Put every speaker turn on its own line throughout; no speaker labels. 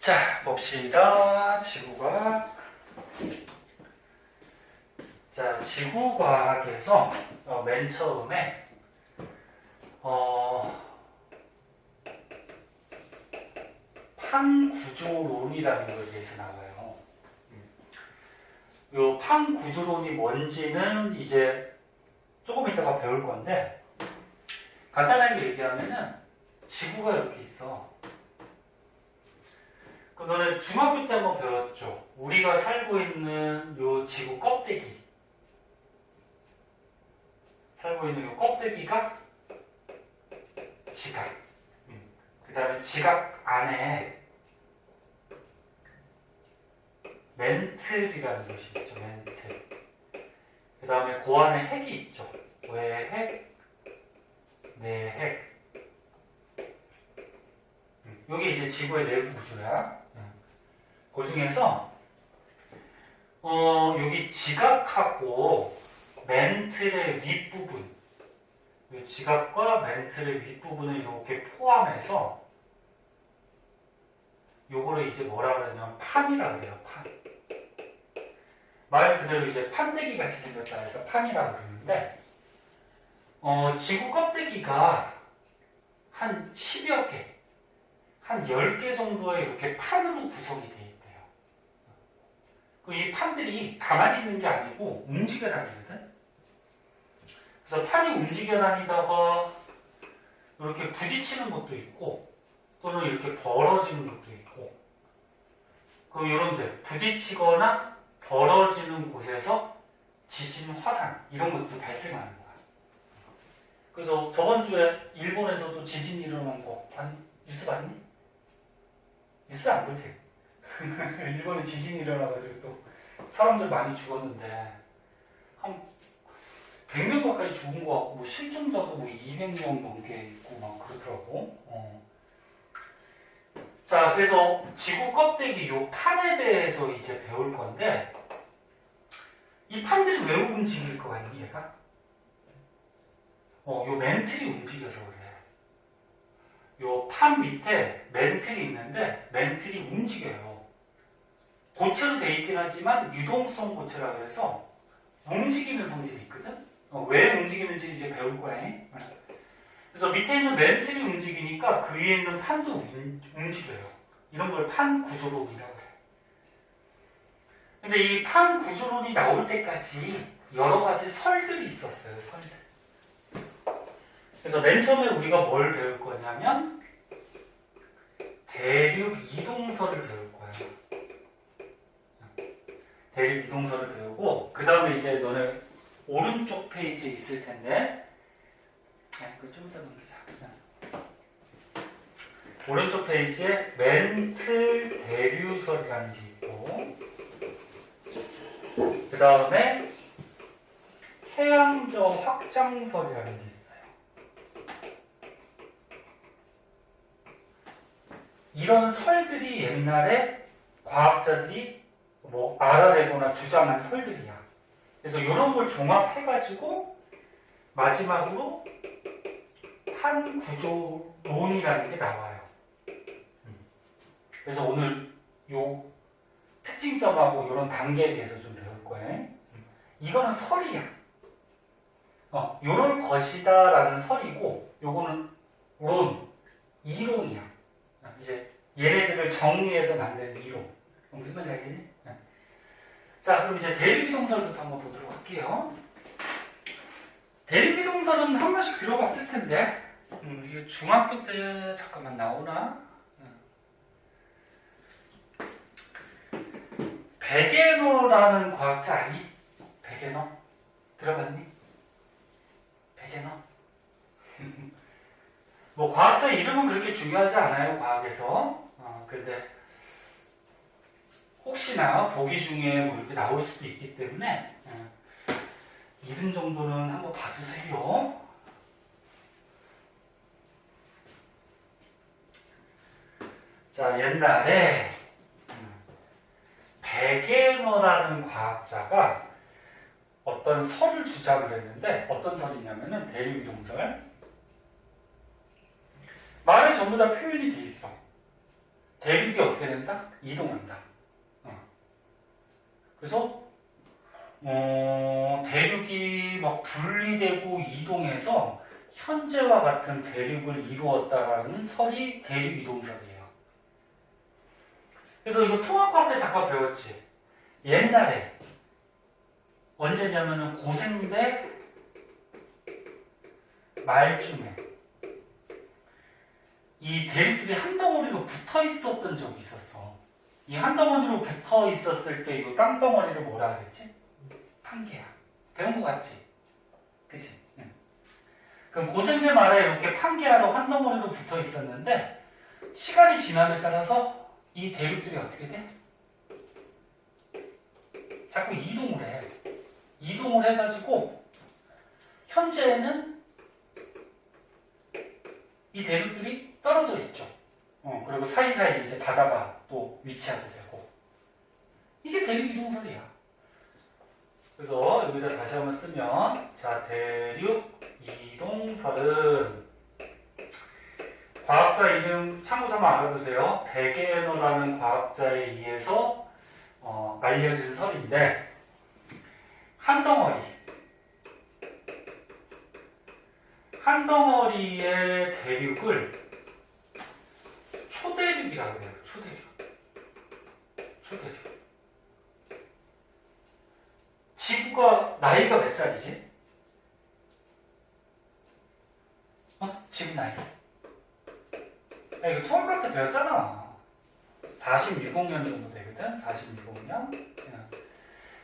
자, 봅시다. 지구과학. 자, 지구과학에서 맨 처음에 판구조론이라는 거에 대해서 나와요. 요 판구조론이 뭔지는 이제 조금 이따가 배울 건데, 간단하게 얘기하면은 지구가 이렇게 있어. 그거는 중학교 때 한번 배웠죠. 우리가 살고 있는 요 지구 껍데기. 살고 있는 요 껍데기가 지각. 그 다음에 지각 안에 멘틀이라는 것이 있죠. 멘틀. 그 다음에 그 안에 핵이 있죠. 외핵, 내핵. 이게 이제 지구의 내부 구조야. 그 중에서 여기 지각하고 멘틀의 윗부분, 지각과 멘틀의 윗부분을 이렇게 포함해서 요거를 이제 뭐라 그러냐면 판이라고 해요. 판. 말 그대로 이제 판때기 같이 생겼다 해서 판이라고 그러는데, 지구 껍데기가 한 10여 개, 한 10개 정도의 이렇게 판으로 구성이 되어 있대요. 이 판들이 가만히 있는 게 아니고 움직여 다니거든. 그래서 판이 움직여 다니다가 이렇게 부딪히는 것도 있고, 또는 이렇게 벌어지는 것도 있고, 그럼 이런 데 부딪히거나 벌어지는 곳에서 지진, 화산 이런 것도 발생하는 거야. 그래서 저번 주에 일본에서도 지진이 일어난 거 뉴스 봤니? 뉴스 안 보지? 일본에 지진이 일어나가지고 또 사람들 많이 죽었는데 한 100명 가까이 죽은 것 같고, 뭐 실종자도 뭐 200명 넘게 있고 막 그러더라고. 자, 그래서 지구 껍데기 요 판에 대해서 이제 배울 건데, 이 판들이 왜 움직일 것 같니, 얘가? 요 멘틀이 움직여서 그래. 요 판 밑에 멘틀이 있는데, 멘틀이 움직여요. 고체로 돼 있긴 하지만 유동성 고체라 그래서 움직이는 성질이 있거든? 왜 움직이는지 이제 배울 거야. 그래서 밑에 있는 멘틀이 움직이니까 그 위에 있는 판도 움직여요. 이런 걸 판구조론이라고 해요. 근데 이 판구조론이 나올 때까지 여러 가지 설들이 있었어요. 설들. 그래서 맨 처음에 우리가 뭘 배울 거냐면 대륙 이동설을 배울 거예요. 대륙 이동설을 배우고, 그 다음에 이제 너네 오른쪽 페이지에 있을 텐데, 그거 좀 이따 넘기자. 오른쪽 페이지에 멘틀 대류설이라는 게 있고, 그 다음에 해양저 확장설이라는 게 있어요. 이런 설들이 옛날에 과학자들이 뭐 알아내거나 주장한 설들이야. 그래서 이런 걸 종합해가지고 마지막으로 판구조론이라는 게 나와요. 그래서 오늘 요 특징점하고 이런 단계에 대해서 좀 배울 거예요. 이거는 설이야. 요럴 것이다라는 설이고, 요거는 론, 이론이야. 이제 얘네들을 정리해서 만든 이론. 무슨 말인지 알겠니? 자, 그럼 이제 대륙이동설부터 한번 보도록 할게요. 대륙이동설은 한 번씩 들어봤을 텐데, 이게 중학교 때 잠깐만 나오나? 베게너라는 과학자 아니? 베게너? 들어봤니? 베게너? 뭐 과학자 이름은 그렇게 중요하지 않아요, 과학에서. 근데 혹시나 보기 중에 뭐 이렇게 나올 수도 있기 때문에 이름 정도는 한번 봐주세요. 자, 옛날에 베게너라는 과학자가 어떤 설을 주장을 했는데, 어떤 설이냐면은 대륙이동설. 말에 전부 다 표현이 돼 있어. 대륙이 어떻게 된다? 이동한다. 그래서 대륙이 막 분리되고 이동해서 현재와 같은 대륙을 이루었다라는 설이 대륙 이동설이에요. 그래서 이거 통합과학 때 잠깐 배웠지. 옛날에 언제냐면은 고생대 말쯤에 이 대륙들이 한 덩어리로 붙어 있었던 적이 있었어. 이 한 덩어리로 붙어 있었을 때 이 땅덩어리를 뭐라 그랬지? 판게야. 배운 거 같지? 그치? 응. 그럼 고생대 말에 이렇게 판게야로 한 덩어리로 붙어 있었는데 시간이 지남에 따라서 이 대륙들이 어떻게 돼? 자꾸 이동을 해. 이동을 해가지고 현재는 이 대륙들이 떨어져 있죠. 그리고 사이사이 이제 바다가 또 위치하게 되고. 이게 대륙 이동설이야. 그래서 여기다 다시 한번 쓰면, 자, 대륙 이동설은 과학자 이름 참고서만 알아두세요. 데게너라는 과학자에 의해서 알려진 설인데, 한 덩어리의 대륙을 초대륙이라고 해요. 초대륙. 지구가 나이가 몇 살이지? 지구 나이. 이거 통합과학 때 배웠잖아. 46억 년 정도 되거든. 46억 년.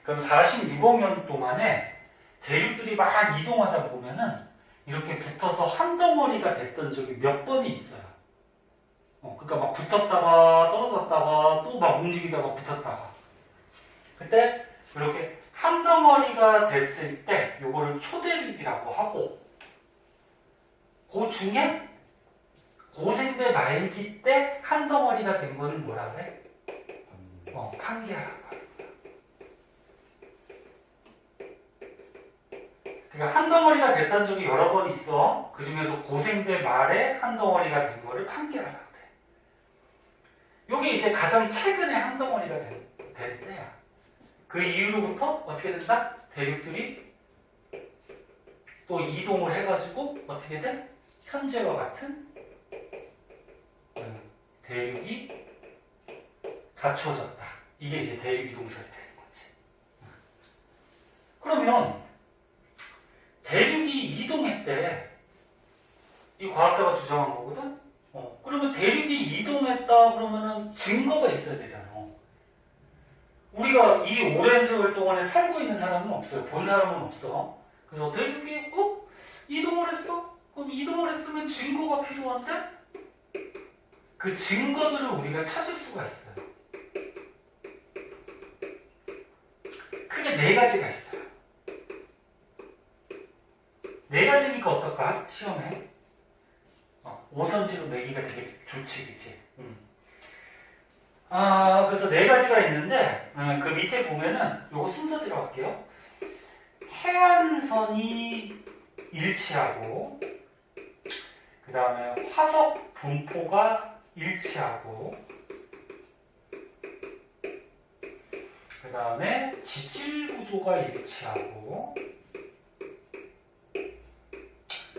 그럼 46억 년 동안에 대륙들이 막 이동하다 보면은 이렇게 붙어서 한 덩어리가 됐던 적이 몇 번이 있어요. 그러니까 막 붙었다가 떨어졌다가 또 막 움직이다가 붙었다가. 그때 이렇게 한 덩어리가 됐을 때 요거를 초대륙이라고 하고, 그 중에 고생대 말기 때 한 덩어리가 된 거는 뭐라 그래? 판게야라고 합니다. 그러니까 한 덩어리가 됐던 적이 여러 번 있어. 그 중에서 고생대 말에 한 덩어리가 된 거를 판게야라고 해. 요게 이제 가장 최근에 한 덩어리가 된 때야. 그 이후로부터 어떻게 된다? 대륙들이 또 이동을 해가지고 어떻게 돼? 현재와 같은 대륙이 갖춰졌다. 이게 이제 대륙 이동설이 되는 거지. 그러면 대륙이 이동했대. 이 과학자가 주장한 거거든? 그러면 대륙이 이동했다 그러면은 증거가 있어야 되잖아. 우리가 이 오랜 세월 동안에 살고 있는 사람은 없어요. 본 사람은 없어. 그래서 대륙이 이동을 했어? 그럼 이동을 했으면 증거가 필요한데? 그 증거들을 우리가 찾을 수가 있어요. 크게 네 가지가 있어요. 네 가지니까 어떨까? 시험에. 오선지로 매기가 되게 좋지, 그치? 그래서 네 가지가 있는데, 그 밑에 보면은, 요거 순서 들어갈게요. 해안선이 일치하고, 그 다음에 화석 분포가 일치하고, 그 다음에 지질 구조가 일치하고,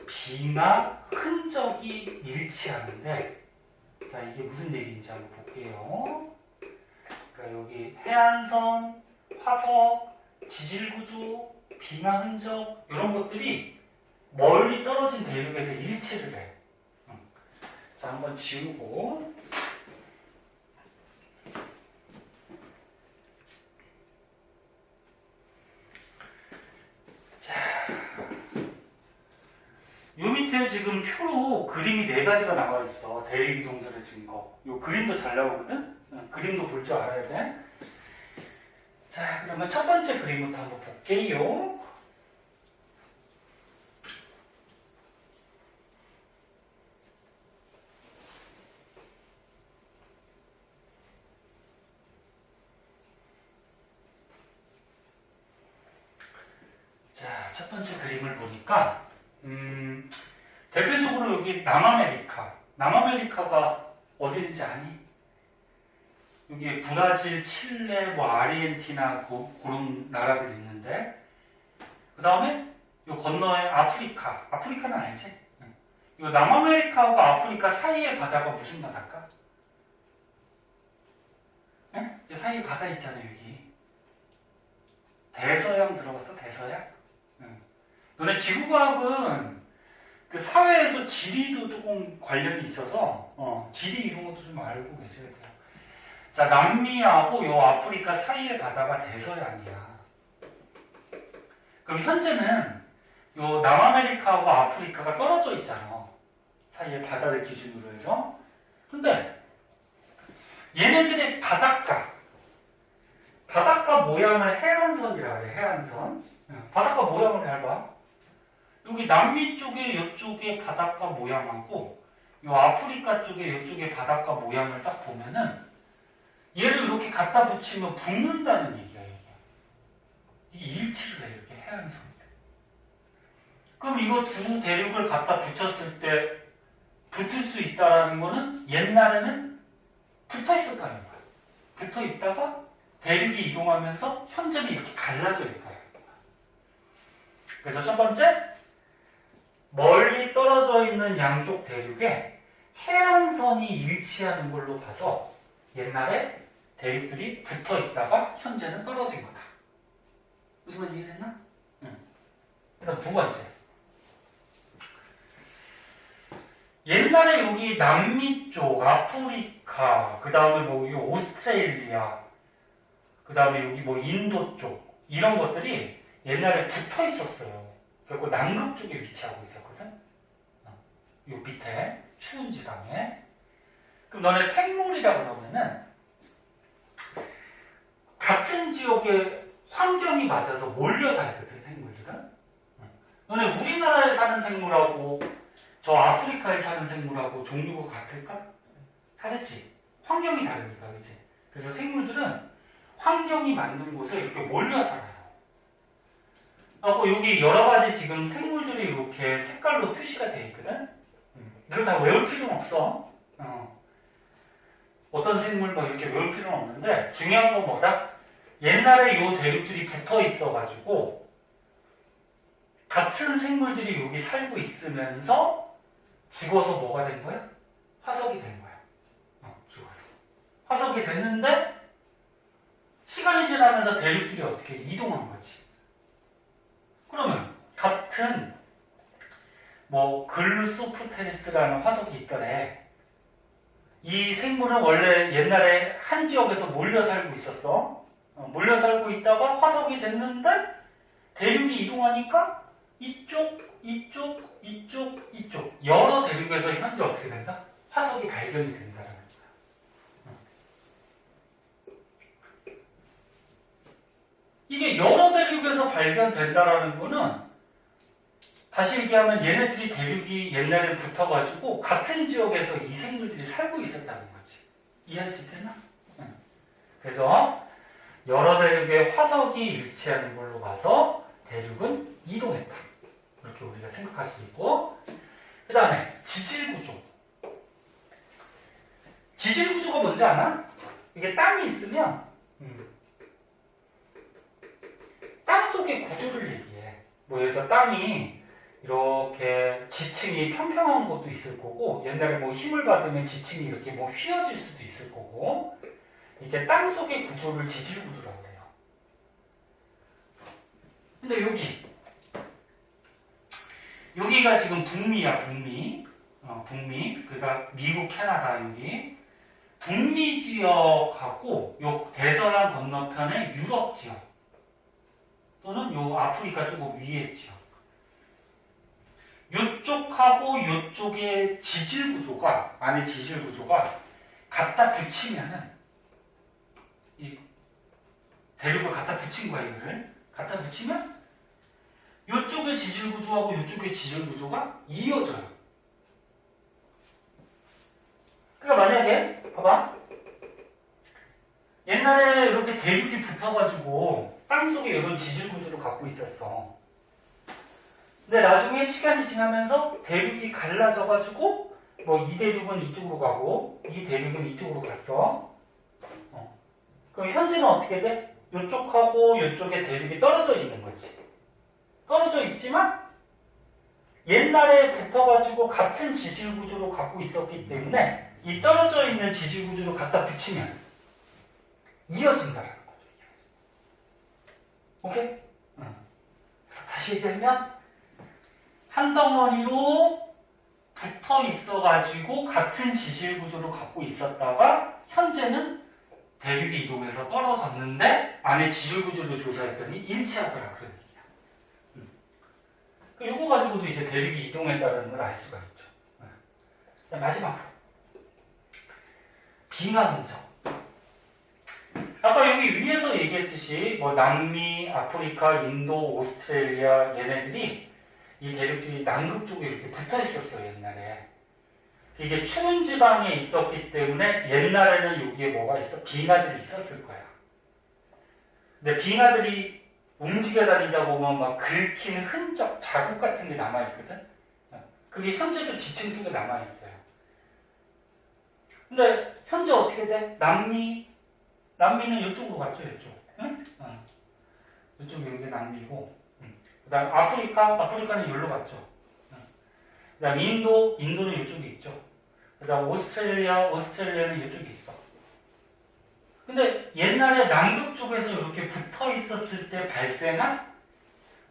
빙하 흔적이 일치하는데, 자, 이게 무슨 얘기인지 한번 볼게요. 그러니까 여기 해안선, 화석, 지질구조, 빙하 흔적 이런 것들이 멀리 떨어진 대륙에서 일치를 해. 자, 한번 지우고. 요 밑에 지금 표로 그림이 네 가지가 나와 있어. 대륙 이동설의 증거. 요 그림도 잘 나오거든? 그림도 볼 줄 알아야 돼. 자, 그러면 첫 번째 그림부터 한번 볼게요. 자, 첫 번째 그림을 보니까 대표적으로 여기 남아메리카가 어디 있는지 아니? 여기 브라질, 칠레, 뭐 아르헨티나 그런 나라들이 있는데 그 다음에 요 건너에 아프리카. 아프리카는 알지? 요 남아메리카하고 아프리카 사이의 바다가 무슨 바다일까? 네? 이 사이에 바다 있잖아요, 여기. 대서양 들어봤어? 대서양? 너네 지구과학은 그 사회에서 지리도 조금 관련이 있어서 지리 이런 것도 좀 알고 계셔야 돼요. 자, 남미하고 요 아프리카 사이의 바다가 대서양이야. 그럼 현재는 요 남아메리카하고 아프리카가 떨어져 있잖아. 사이의 바다를 기준으로 해서. 근데 얘네들의 바닷가 모양을 해안선이라 그래. 해안선. 바닷가 모양을 잘 봐. 여기 남미 쪽에 이쪽에 바닷가 모양하고 요 아프리카 쪽에 이쪽에 바닷가 모양을 딱 보면은 얘를 이렇게 갖다 붙이면 붙는다는 얘기야, 이게. 이게 일치를 해, 이렇게 해안선. 그럼 이거 두 대륙을 갖다 붙였을 때 붙을 수 있다라는 거는 옛날에는 붙어 있었다는 거야. 붙어 있다가 대륙이 이동하면서 현재는 이렇게 갈라져 있다는 거야. 그래서 첫 번째, 멀리 떨어져 있는 양쪽 대륙에 해안선이 일치하는 걸로 봐서 옛날에 대륙들이 붙어 있다가 현재는 떨어진 거다. 무슨 말 이해됐나? 응. 그다음 두 번째. 옛날에 여기 남미 쪽, 아프리카, 그 다음에 뭐 오스트레일리아, 그 다음에 여기 뭐 인도 쪽, 이런 것들이 옛날에 붙어 있었어요. 그리고 남극 쪽에 위치하고 있었거든. 요 밑에, 추운 지방에. 그럼 너네 생물이라고 그러면은 같은 지역의 환경이 맞아서 몰려 살거든, 생물들은. 너네 우리나라에 사는 생물하고 저 아프리카에 사는 생물하고 종류가 같을까? 다르지. 환경이 다르니까, 그치? 그래서 생물들은 환경이 맞는 곳에 이렇게 몰려 살아요. 하고 여기 여러 가지 지금 생물들이 이렇게 색깔로 표시가 되어 있거든? 이걸 다 외울 필요는 없어. 어떤 생물 뭐 이렇게 외울 필요는 없는데 중요한 건 뭐다? 옛날에 요 대륙들이 붙어 있어가지고 같은 생물들이 여기 살고 있으면서 죽어서 뭐가 된 거야? 화석이 된 거야. 죽어서. 화석이 됐는데 시간이 지나면서 대륙들이 어떻게 이동한 거지. 그러면 같은 뭐 글루소프테리스라는 화석이 있더래. 이 생물은 원래 옛날에 한 지역에서 몰려 살고 있었어. 몰려 살고 있다가 화석이 됐는데 대륙이 이동하니까 이쪽 여러 대륙에서 현재 어떻게 된다? 화석이 발견이 된다는 거야. 이게 여러 대륙에서 발견된다라는 거는 다시 얘기하면 얘네들이 대륙이 옛날에 붙어가지고 같은 지역에서 이 생물들이 살고 있었다는 거지. 이해할 수 있겠나? 그래서 여러 대륙의 화석이 일치하는 걸로 봐서 대륙은 이동했다. 이렇게 우리가 생각할 수 있고, 그 다음에 지질구조. 지질구조가 뭔지 아나? 이게 땅이 있으면 땅 속의 구조를 얘기해. 뭐 그래서 땅이 이렇게 지층이 평평한 것도 있을 거고, 옛날에 뭐 힘을 받으면 지층이 이렇게 뭐 휘어질 수도 있을 거고, 이게 땅 속의 구조를 지질구조라고 해요. 근데 여기가 지금 북미야, 북미. 북미. 그러니까 미국, 캐나다 여기. 북미 지역하고 요 대서양 건너편의 유럽 지역 또는 요 아프리카 쪽 위의 지역. 요쪽하고 요쪽의 지질 구조가, 안에 지질 구조가 갖다 붙이면은, 이 대륙을 갖다 붙인 거야, 이거를. 갖다 붙이면, 요쪽의 지질 구조하고 요쪽의 지질 구조가 이어져요. 그러니까 만약에, 봐봐. 옛날에 이렇게 대륙이 붙어가지고 땅속에 이런 지질 구조를 갖고 있었어. 근데 나중에 시간이 지나면서 대륙이 갈라져가지고 뭐 이 대륙은 이쪽으로 가고 이 대륙은 이쪽으로 갔어. 그럼 현재는 어떻게 돼? 이쪽하고 이쪽에 대륙이 떨어져 있는 거지. 떨어져 있지만 옛날에 붙어가지고 같은 지질 구조로 갖고 있었기 때문에 이 떨어져 있는 지질 구조로 갖다 붙이면 이어진다라는 거죠. 오케이? 응. 그래서 다시 얘기하면 한 덩어리로 붙어 있어가지고 같은 지질 구조로 갖고 있었다가 현재는 대륙이 이동해서 떨어졌는데 안에 지질 구조를 조사했더니 일치하더라 그런 얘기야. 요거 가지고도 이제 대륙이 이동했다는 걸 알 수가 있죠. 자, 마지막으로 빙하 흔적. 아까 여기 위에서 얘기했듯이 뭐 남미, 아프리카, 인도, 오스트레일리아 얘네들이 이 대륙들이 남극 쪽에 이렇게 붙어 있었어요 옛날에. 이게 추운 지방에 있었기 때문에 옛날에는 여기에 뭐가 있어? 빙하들이 있었을 거야. 근데 빙하들이 움직여 다니다 보면 막 긁히는 흔적, 자국 같은 게 남아있거든? 그게 현재도 지층 속에 남아있어요. 근데 현재 어떻게 돼? 남미는 이쪽으로 갔죠, 이쪽. 응? 이쪽이 여기 남미고. 그 다음 아프리카는 여기로 갔죠. 그 다음 인도는 이쪽에 있죠. 그 다음 오스트레일리아는 이쪽에 있어. 근데 옛날에 남극 쪽에서 이렇게 붙어 있었을 때 발생한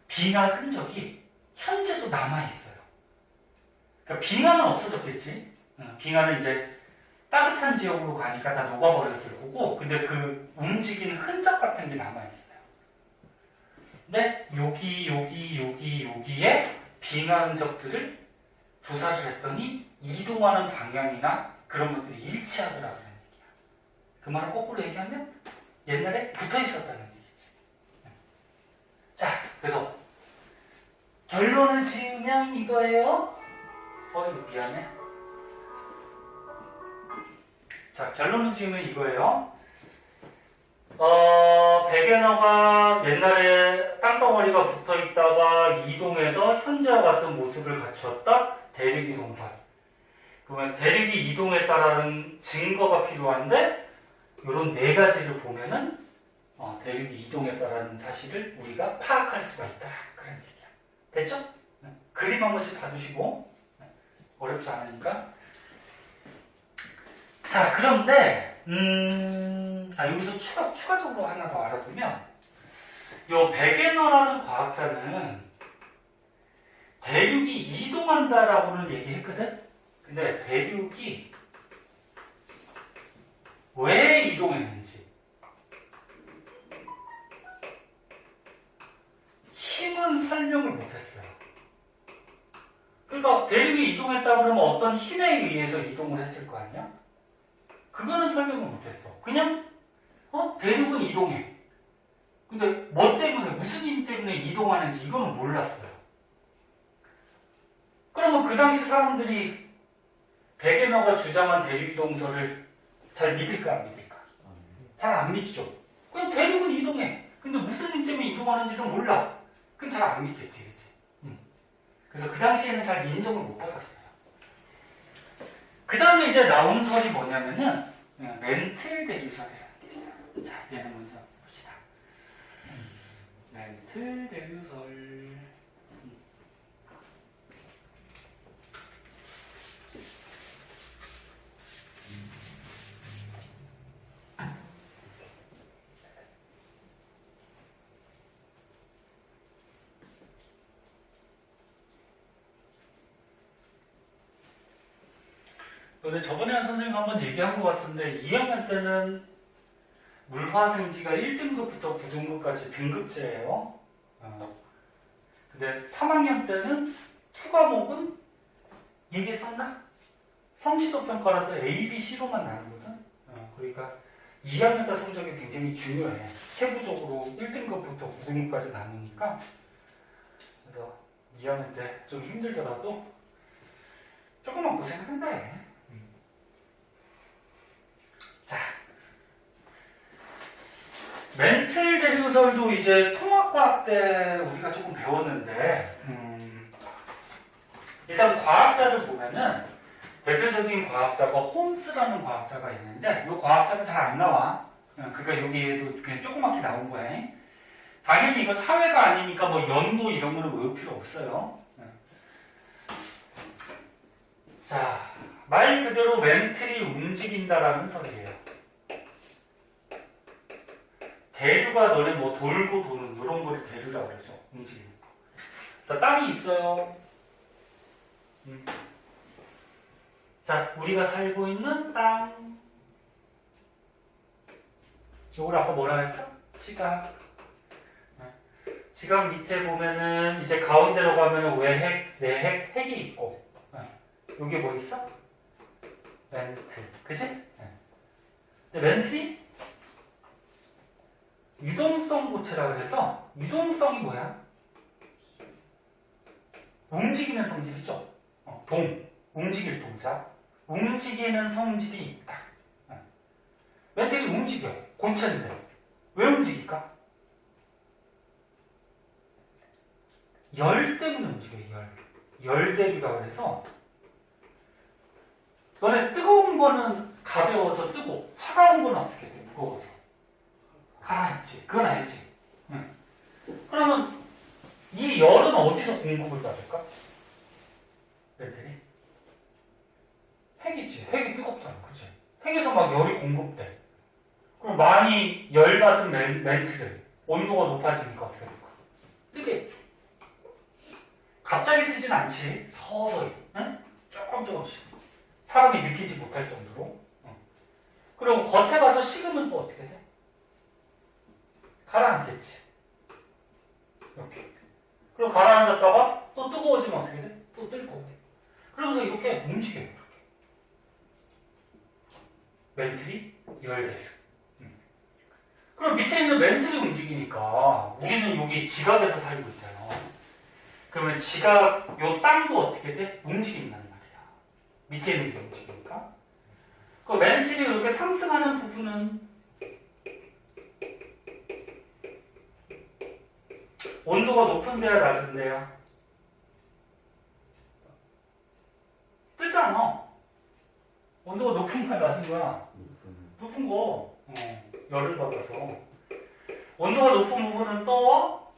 빙하 흔적이 현재도 남아있어요. 그러니까 빙하는 없어졌겠지. 빙하는 이제 따뜻한 지역으로 가니까 다 녹아버렸을 거고, 근데 그 움직이는 흔적 같은 게 남아있어요. 근데 여기에 빙하 흔적들을 조사를 했더니 이동하는 방향이나 그런 것들이 일치하더라고요. 그 말을 거꾸로 얘기하면 옛날에 붙어 있었다는 얘기지. 자, 그래서 결론을 지으면 이거예요. 미안해. 자, 결론을 지으면 이거예요. 백엔어가 옛날에 땅덩어리가 붙어 있다가 이동해서 현재와 같은 모습을 갖추었다. 대륙이 동설. 그러면 대륙이 이동했다라는 증거가 필요한데 이런 네 가지를 보면은 대륙이 이동했다라는 사실을 우리가 파악할 수가 있다. 그런 얘기야. 됐죠? 그림 한 번씩 봐주시고 어렵지 않으니까. 자, 그런데 여기서 추가적으로 하나 더 알아두면 요 베게너라는 과학자는 대륙이 이동한다라고는 얘기했거든? 근데 대륙이 왜 이동했는지 힘은 설명을 못했어요. 그러니까 대륙이 이동했다 그러면 어떤 힘에 의해서 이동을 했을 거 아니야? 그거는 설명을 못했어. 그냥 대륙은 이동해. 근데 뭐 때문에 무슨 힘 때문에 이동하는지 이거는 몰랐어요. 그러면 그 당시 사람들이 베게너가 주장한 대륙 이동설을 잘 믿을까 안 믿을까? 잘 안 믿죠. 그냥 대륙은 이동해. 근데 무슨 힘 때문에 이동하는지는 몰라. 그럼 잘 안 믿겠지, 그치? 그래서 그 당시에는 잘 인정을 못 받았어요. 그 다음에 이제 나온 설이 뭐냐면은 멘틀 대류설이라는 게 있어요. 자, 얘는 먼저 봅시다. 멘틀 대류설. 근데 저번에 한 선생님 한번 얘기한 것 같은데 2학년 때는 물화생지가 1등급부터 9등급까지 등급제예요. 근데 3학년 때는 2과목은 얘기했었나? 성취도 평가라서 A, B, C로만 나누거든. 그러니까 2학년 때 성적이 굉장히 중요해. 세부적으로 1등급부터 9등급까지 나누니까. 그래서 2학년 때 좀 힘들더라도 조금만 고생한대. 자, 멘틀 대류설도 이제 통합과학 때 우리가 조금 배웠는데, 일단 과학자를 보면은 대표적인 과학자가 홈스라는 과학자가 있는데, 이 과학자는 잘 안 나와. 그러니까 여기에도 그냥 조그맣게 나온 거야. 당연히 이거 사회가 아니니까 뭐 연도 이런 거는 외울 필요 없어요. 자, 말 그대로 멘틀이 움직인다라는 소리예요. 대류가 너네 뭐 돌고 도는 이런 거를 대류라고 그러죠. 움직이는 거. 자, 땅이 있어요. 자, 우리가 살고 있는 땅. 요걸 아까 뭐라 했어? 시각. 지각 밑에 보면은 이제 가운데로 가면은 외핵, 내핵, 핵이 있고. 여기 뭐 있어? 멘트. 그치? 근데 멘트이 유동성 고체라고 해서 유동성이 뭐야? 움직이는 성질이죠. 움직일 동작. 움직이는 성질이 있다. 멘틀이 움직여. 고체인데. 왜 움직일까? 열 때문에 움직여요. 열 대비가 그래서 너네 뜨거운 거는 가벼워서 뜨고 차가운 거는 어떻게 돼? 무거워서. 가라앉지. 그건 알지. 그러면 이 열은 어디서 공급을 받을까? 멘틀이? 핵이지. 핵이 뜨겁잖아. 그치? 핵에서 막 열이 공급돼. 그럼 많이 열받은 멘틀을 온도가 높아지니까 어떻게 될까? 뜨겠죠. 갑자기 뜨진 않지. 서서히. 조금씩. 사람이 느끼지 못할 정도로. 그리고 겉에 가서 식으면 또 어떻게 돼? 가라앉겠지. 이렇게. 그리고 가라앉았다가 또 뜨거워지면 어떻게 돼? 또 뜰 거고. 그러면서 이렇게 움직여요. 이렇게. 멘틀이 열대요. 그럼 밑에 있는 멘틀이 움직이니까 우리는 여기 지각에서 살고 있잖아. 그러면 지각, 요 땅도 어떻게 돼? 움직인단 말이야. 밑에 있는 게 움직이니까. 그 멘틀이 이렇게 상승하는 부분은 온도가 높은 데야, 낮은 데야? 뜨잖아. 온도가 높은 거야, 낮은 거야? 높은 거. 열을 받아서. 온도가 높은 부분은 떠.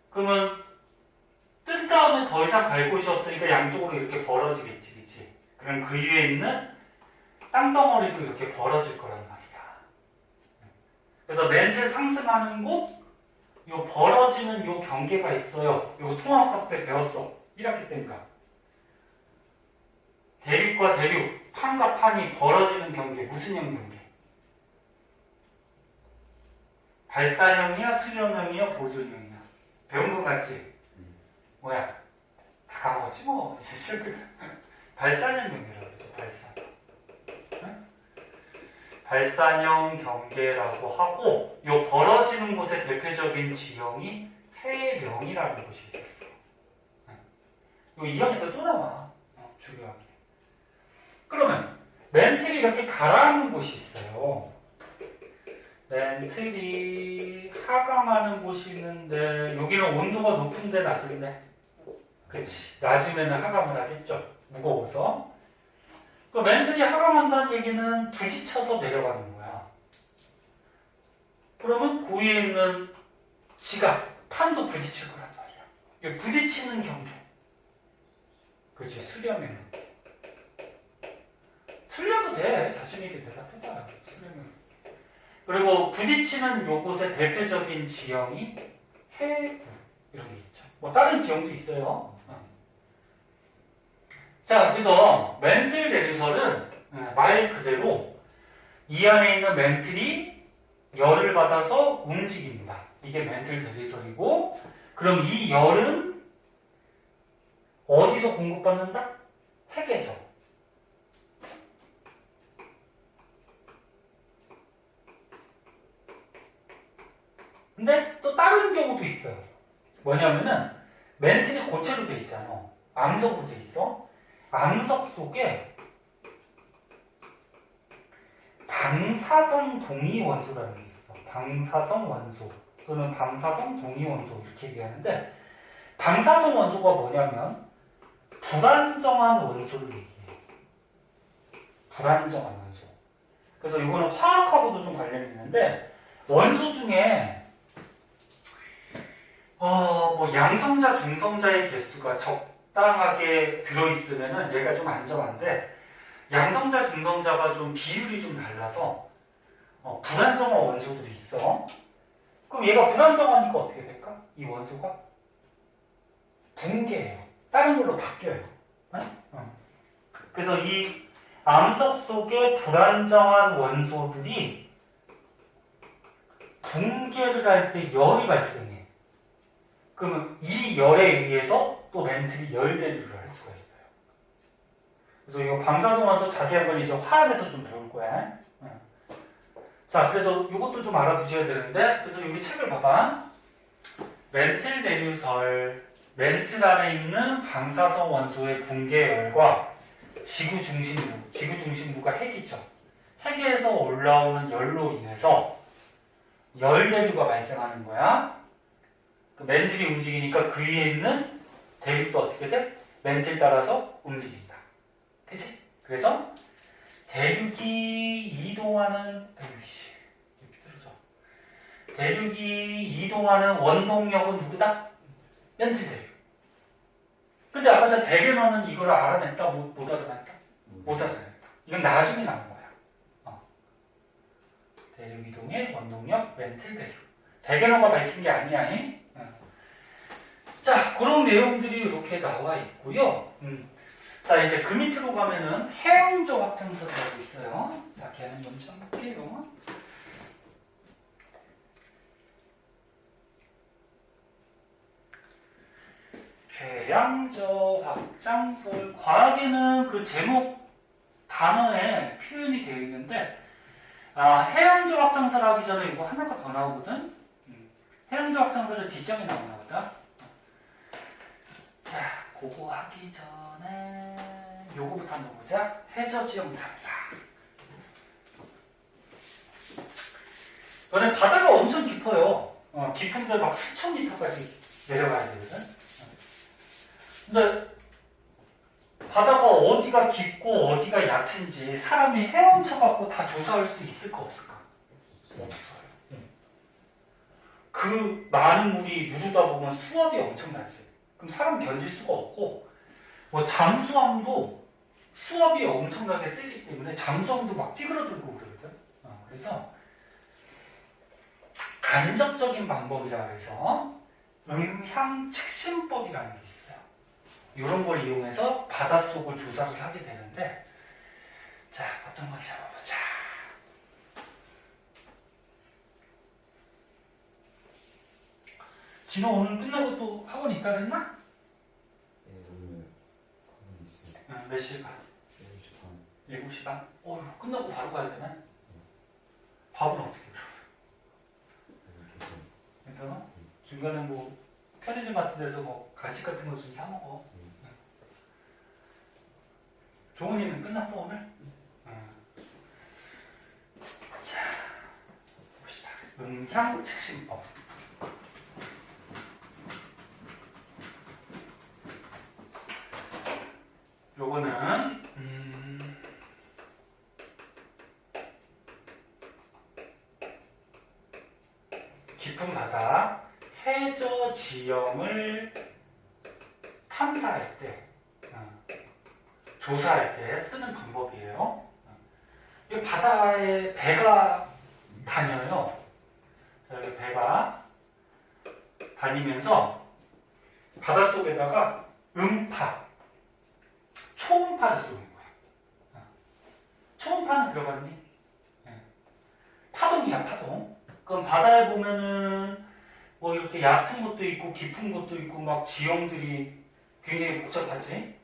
그러면 뜬 다음에 더 이상 갈 곳이 없으니까 양쪽으로 이렇게 벌어지겠지, 그치? 그럼 그 위에 있는 땅덩어리도 이렇게 벌어질 거란 말이야. 그래서 멘틀 상승하는 곳, 요 벌어지는 요 경계가 있어요. 요 통합학교 때 배웠어. 1학기 때니까. 대륙과 대륙, 판과 판이 벌어지는 경계, 무슨 형 경계? 발산형이야, 수렴형이야, 보존형이야? 배운 거 같지? 뭐야? 다 까먹었지 뭐. 이제 실거든. 발산형 경계라고 그러죠. 발산형 경계라고 하고, 요 벌어지는 곳의 대표적인 지형이 해령이라는 곳이 있었어. 요 2학년 때 또 나와. 중요하게. 그러면 멘틀이 이렇게 가라앉는 곳이 있어요. 멘틀이 하강하는 곳이 있는데 여기는 온도가 높은데 낮은데, 그치? 낮으면 하강을 하겠죠. 무거워서. 그 멘틀이 하강한다는 얘기는 부딪혀서 내려가는 거야. 그러면 그 위에 있는 지각, 판도 부딪힐 거란 말이야. 이 부딪히는 경계. 그치? 수렴에는. 틀려도 돼. 자신있게 대답해봐. 수렴에는. 그리고 부딪히는 요곳의 대표적인 지형이 해구. 이런 게 있죠. 뭐 다른 지형도 있어요. 자, 그래서 멘틀 대리설은 말 그대로 이 안에 있는 멘틀이 열을 받아서 움직입니다. 이게 멘틀 대리설이고, 그럼 이 열은 어디서 공급받는다? 핵에서. 근데 또 다른 경우도 있어요. 뭐냐면은 멘틀이 고체로 돼 있잖아. 암석으로 돼 있어. 암석 속에 방사성 동위원소라는 게 있어. 방사성 원소 또는 방사성 동위원소 이렇게 얘기하는데, 방사성 원소가 뭐냐면 불안정한 원소를 얘기해. 불안정한 원소. 그래서 이거는 화학하고도 좀 관련이 있는데 원소 중에 뭐 양성자, 중성자의 개수가 적당하게 들어있으면은 얘가 좀 안정한데 양성자, 중성자가 좀 비율이 좀 달라서 불안정한 원소들이 있어. 그럼 얘가 불안정하니까 어떻게 될까? 이 원소가 붕괴해요. 다른 걸로 바뀌어요. 그래서 이 암석 속에 불안정한 원소들이 붕괴를 할 때 열이 발생해. 그러면 이 열에 의해서 또 멘틀이 열 대류를 할 수가 있어요. 그래서 이거 방사성 원소 자세한 건 이제 화학에서 좀 배울 거야. 자, 그래서 이것도 좀 알아두셔야 되는데, 그래서 여기 책을 봐봐. 멘틀 대류설, 멘틀 안에 있는 방사성 원소의 붕괴열과 지구 중심부가 핵이죠. 핵에서 올라오는 열로 인해서 열 대류가 발생하는 거야. 그 멘틀이 움직이니까 그 위에 있는 대류도 어떻게 돼? 멘틀 따라서 움직인다. 그치? 그래서 대륙이 이동하는 대륙이 이동하는 원동력은 누구다? 멘틀 대륙. 근데 아까 저 대개너는 이걸 알아냈다? 못 알아냈다? 못 알아냈다. 이건 나중에 나온 거야. 대륙 이동의 원동력 멘틀 대륙. 대개너가 밝힌 게 아니야. 자, 그런 내용들이 이렇게 나와 있고요. 자, 이제 그 밑으로 가면은 해양조 확장설이라고 있어요. 자, 걔는 먼저 할게요. 해양조 확장설. 과학에는 그 제목 단어에 표현이 되어 있는데, 해양조 확장설 하기 전에 이거 하나가 더 나오거든? 해양조 확장설의 뒷장이 나오나 보다. 자, 그거 하기 전에 요거부터 한번 보자. 해저지형 탐사. 이번에 바다가 엄청 깊어요. 깊은데 막 수천 미터까지 내려가야 되거든. 근데 바다가 어디가 깊고 어디가 얕은지 사람이 헤엄쳐갖고 다 조사할 수 있을까 없을까? 없어요. 그 많은 물이 누르다 보면 수압이 엄청나지. 그럼 사람 견딜 수가 없고, 뭐 잠수함도 수압이 엄청나게 세기 때문에 잠수함도 막 찌그러들고 그러거든. 그래서 간접적인 방법이라 해서 음향 측심법이라는 게 있어요. 이런 걸 이용해서 바닷속을 조사를 하게 되는데, 자, 어떤 건지 한번 보자. 진호 오늘 끝나고 또 학원 있다 그랬나?
네, 오늘 학원 있어요.
몇 시에 가?
7시 반.
7시 반? 끝나고 바로 가야 되네? 밥은 어떻게 해? 괜찮아? 중간에 뭐 편의점 같은 데서 뭐 간식 같은 거 좀 사 먹어. 종훈이는 끝났어 오늘? 자, 봅시다. 음향 측심법. 요거는 깊은 바다 해저 지형을 탐사할 때, 조사할 때 쓰는 방법이에요. 이 바다에 배가 다녀요. 자, 여기 배가 다니면서 바닷속에다가 음파, 초음파를 쏘는 거야. 초음파는 들어봤니? 파동이야, 파동. 그럼 바다에 보면은 뭐 이렇게 얕은 것도 있고 깊은 것도 있고 막 지형들이 굉장히 복잡하지.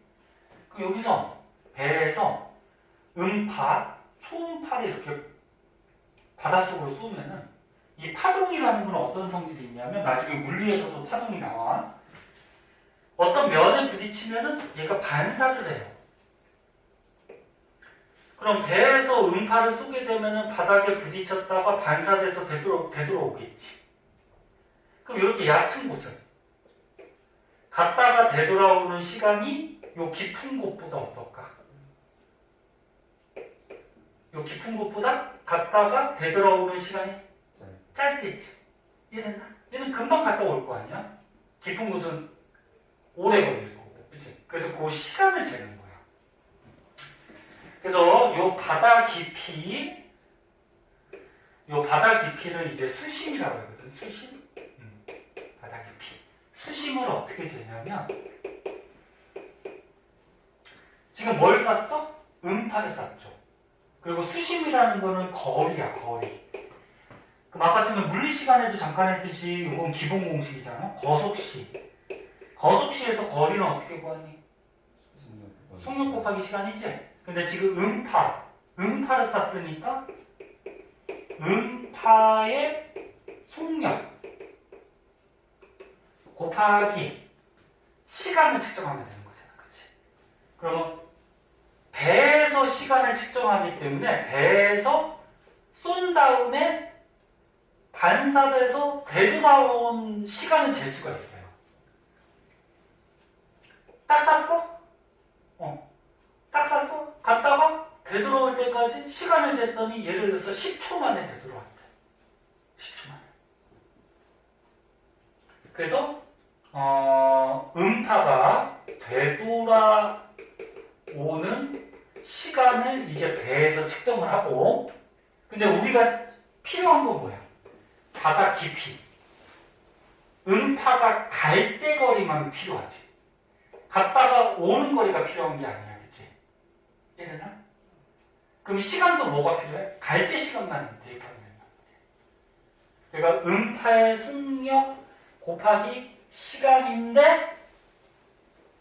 그럼 여기서 배에서 음파, 초음파를 이렇게 바닷속으로 쏘면은 이 파동이라는 건 어떤 성질이 있냐면 나중에 물리에서도 파동이 나와. 어떤 면에 부딪히면은 얘가 반사를 해요. 그럼 배에서 음파를 쏘게 되면은 바닥에 부딪혔다가 반사돼서 되돌아오겠지. 그럼 이렇게 얕은 곳은 갔다가 되돌아오는 시간이 요 깊은 곳보다 어떨까? 요 깊은 곳보다 갔다가 되돌아오는 시간이
짧.
짧겠지. 이해됐나? 얘는 금방 갔다 올 거 아니야? 깊은 곳은 오래 걸릴 거고, 그치? 그래서 그 시간을 재는 거야. 그래서 요 바다 깊이를 이제 수심이라고 하거든. 수심? 바다 깊이. 수심을 어떻게 재냐면, 지금 뭘 쌌어? 음파를 쌌죠. 그리고 수심이라는 거는 거리야, 거리. 그럼 아까처럼 물리 시간에도 잠깐 했듯이 이건 기본 공식이잖아. 거속시. 거속시에서 거리는 어떻게 구하니? 속력 곱하기 시간이지. 근데 지금 음파를 쌌으니까 음파의 속력 곱하기 시간을 측정하면 되는 거잖아, 그치? 그러면 배에서 시간을 측정하기 때문에 배에서 쏜 다음에 반사돼서 되돌아온 시간을 잴 수가 있어요. 딱 쐈어? 딱 쐈어? 갔다가 되돌아올 때까지 시간을 쟀더니 예를 들어서 10초 만에 되돌아왔대. 10초 만에. 그래서 음파가 되돌아오는 시간을 이제 배에서 측정을 하고, 근데 우리가 필요한 건 뭐야? 바다 깊이. 음파가 갈 때 거리만 필요하지. 갔다가 오는 거리가 필요한 게 아니야, 그치? 이해되나? 그럼 시간도 뭐가 필요해? 갈 때 시간만 대입하면 된다. 그러니까 음파의 속력 곱하기 시간인데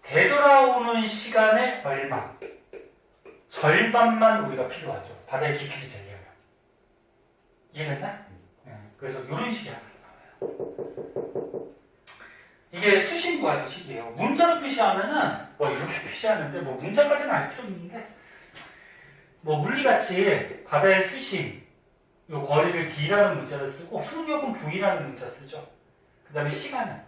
되돌아오는 시간의 얼마? 절반만 우리가 필요하죠. 바다의 깊이를 재려면. 이해됐나? 그래서 이런 식이 하나 나와요. 이게 수심 구하는 식이에요. 문자로 표시하면은 뭐 이렇게 표시하는데 뭐 문자까지는 알 필요 없는데 뭐 물리같이 바다의 수심 요 거리를 D라는 문자를 쓰고 속력은 V라는 문자 쓰죠. 그 다음에 시간은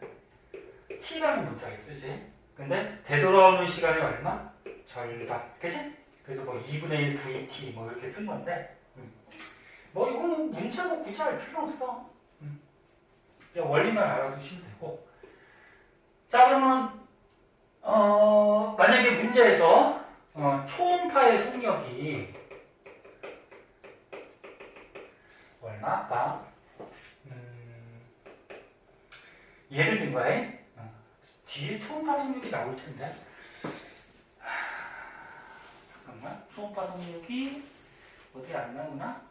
T라는 문자를 쓰지. 근데 되돌아오는 시간이 얼마? 절반. 그치? 그래서 뭐 2분의 1 VT 뭐 이렇게 쓴 건데 뭐 이거는 문자로 굳이 알 필요 없어. 그냥 원리만 알아두시면 되고. 자, 그러면 만약에 문제에서 초음파의 속력이 얼마일까? 예를 든 거야. 뒤에 초음파 속력이 나올 텐데. 잠깐만. 초음파 속력이 어디 안 나오나?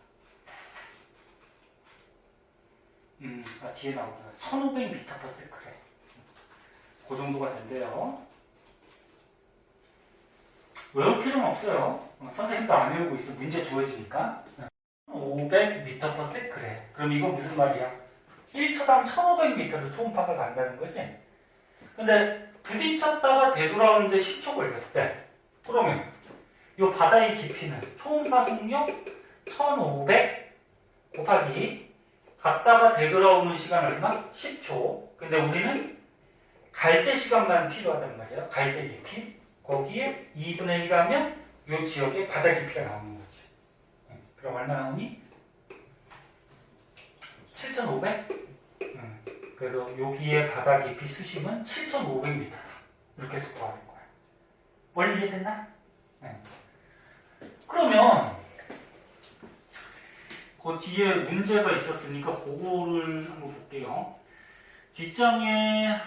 뒤에 나오구나. 1500m/s래. 그 정도가 된대요. 외울 필요는 없어요. 선생님도 안 외우고 있어. 문제 주어지니까. 500m/s래. 그럼 이거 무슨 말이야? 1초당 1500m로 초음파가 간다는 거지? 근데 부딪혔다가 되돌아오는데 10초 걸렸대. 그러면 이 바다의 깊이는 초음파 속력 1500 곱하기 갔다가 되돌아오는 시간 얼마? 10초. 근데 우리는 갈 때 시간만 필요하단 말이야. 갈 때 깊이. 거기에 2분의 1 하면 이 지역에 바다 깊이가 나오는 거지. 그럼 얼마 나오니? 7,500? 그래서 여기에 바다 깊이 수심은 7,500m다. 이렇게 해서 구하는 거야. 원리 이해됐나? 그러면 그 뒤에 문제가 있었으니까 그거를 한번 볼게요. 뒷장에